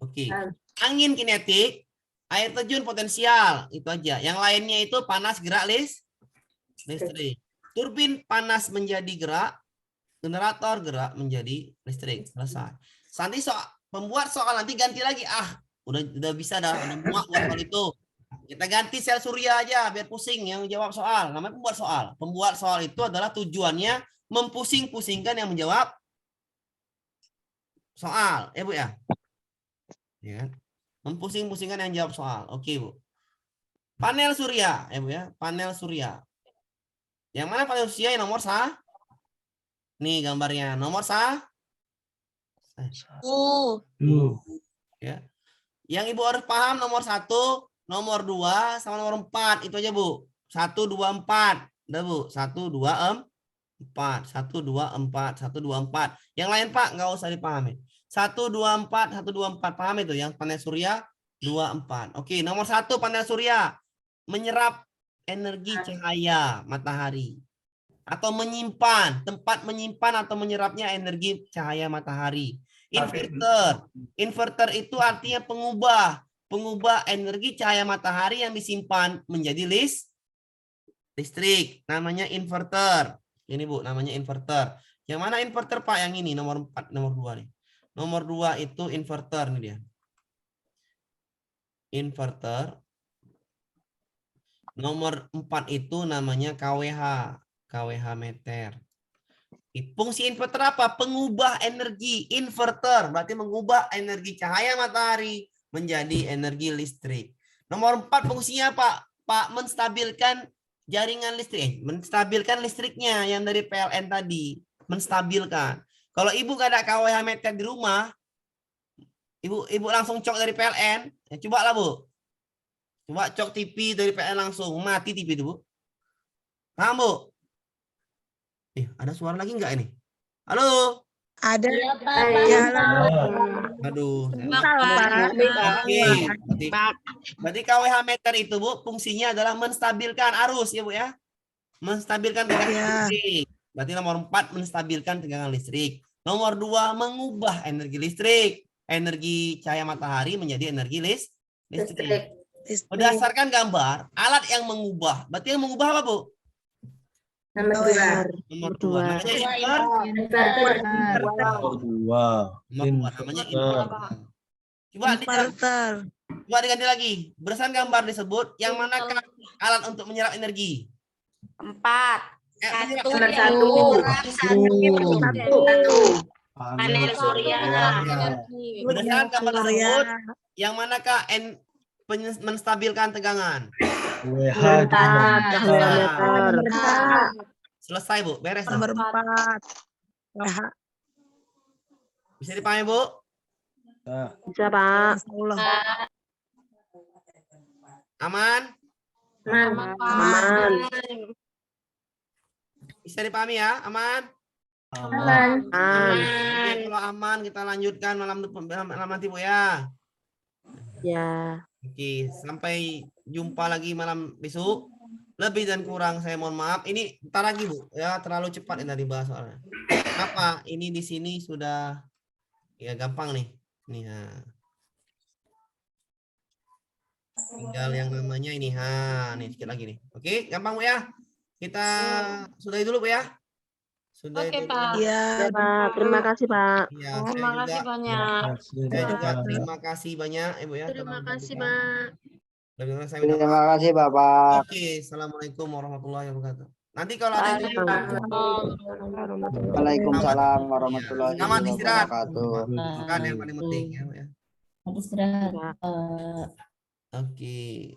Oke. Angin kinetik, air terjun potensial, itu aja. Yang lainnya itu panas gerak listrik. Turbin panas menjadi gerak, generator gerak menjadi listrik. Selesai. Nanti pembuat soal nanti ganti lagi. Udah bisa dah, udah muak buat soal itu. Kita ganti sel surya aja biar pusing yang jawab soal. Namanya pembuat soal. Pembuat soal itu adalah tujuannya mempusing-pusingkan yang menjawab soal. Ya Bu ya? Ya. Mempusing-pusingkan yang jawab soal. Oke Bu. Panel surya. Ya Bu ya? Panel surya. Yang mana panel surya yang nomor Nih gambarnya. Nomor ya. Yang Ibu harus paham nomor 1, nomor 2, sama nomor 4. Itu aja Bu. 1, 2, 4. Udah Bu. 1, 2, 4. 1, 2, 4. 1, 2, 4. Yang lain Pak nggak usah dipahami. 1, 2, 4. 1, 2, 4. Paham itu yang panel surya 2, 4. Oke. Nomor 1 panel surya. Menyerap energi cahaya matahari. Atau menyimpan. Tempat menyimpan atau menyerapnya energi cahaya matahari. Inverter itu artinya pengubah energi cahaya matahari yang disimpan menjadi listrik. Namanya inverter. Ini Bu, namanya inverter. Yang mana inverter Pak? Yang ini nomor 4, nomor 2 nih. Nomor 2 itu inverter nih dia. Inverter. Nomor 4 itu namanya KWH meter. Fungsi inverter apa? Pengubah energi. Inverter berarti mengubah energi cahaya matahari menjadi energi listrik. Nomor 4 fungsinya apa? Pak, menstabilkan jaringan listrik. Menstabilkan listriknya yang dari PLN tadi. Menstabilkan. Kalau Ibu gak ada KWH meter di rumah, Ibu langsung cok dari PLN. Ya, coba lah Bu. Coba cok TV dari PLN langsung. Mati TV itu Bu. Paham Bu? Ada suara lagi nggak ini? Halo? Ada. Iya, Pak. Ya, Aduh. Oke. Berarti KWH meter itu Bu, fungsinya adalah menstabilkan arus ya Bu ya. Menstabilkan tegangan listrik. Berarti nomor 4 menstabilkan tegangan listrik. Nomor 2 mengubah energi listrik. Energi cahaya matahari menjadi energi listrik. Berdasarkan gambar, alat yang mengubah. Berarti yang mengubah apa Bu? Nomor 2. Nomor 2. Namanya namanya inverter. Coba diganti lagi. Berdasarkan gambar disebut, yang manakah alat untuk menyerap energi? 4. Nomor 1. Panel surya. Berdasarkan gambar tersebut, yang manakah menstabilkan tegangan? Selesai Bu, beres. Nomor 4. Bisa dipahami Bu? Bisa Pak. Aman? Aman. Bisa dipahami ya? Aman? Aman. Oke, kalau aman kita lanjutkan malam nanti Bu ya. Ya. Oke, sampai jumpa lagi malam besok. Lebih dan kurang saya mohon maaf. Ini ntar lagi Bu, ya terlalu cepat ini dibahas soalnya. Apa? Ini di sini sudah ya gampang nih. Nih, tinggal yang namanya ini. Nih sedikit lagi nih. Oke, gampang Bu ya. Kita sudahi dulu Bu ya. Oke, Pak. Iya, Pak. Terima kasih Pak. Ya, Terima kasih banyak. saya juga terima kasih banyak Ibu ya. Terima kasih, Pak. Terima kasih Bapak. Oke, Assalamualaikum warahmatullahi wabarakatuh. Nanti kalau ada yang Waalaikumsalam warahmatullahi Selamat istirahat. wabarakatuh. Kan yang paling penting ya. Istirahat. Oke.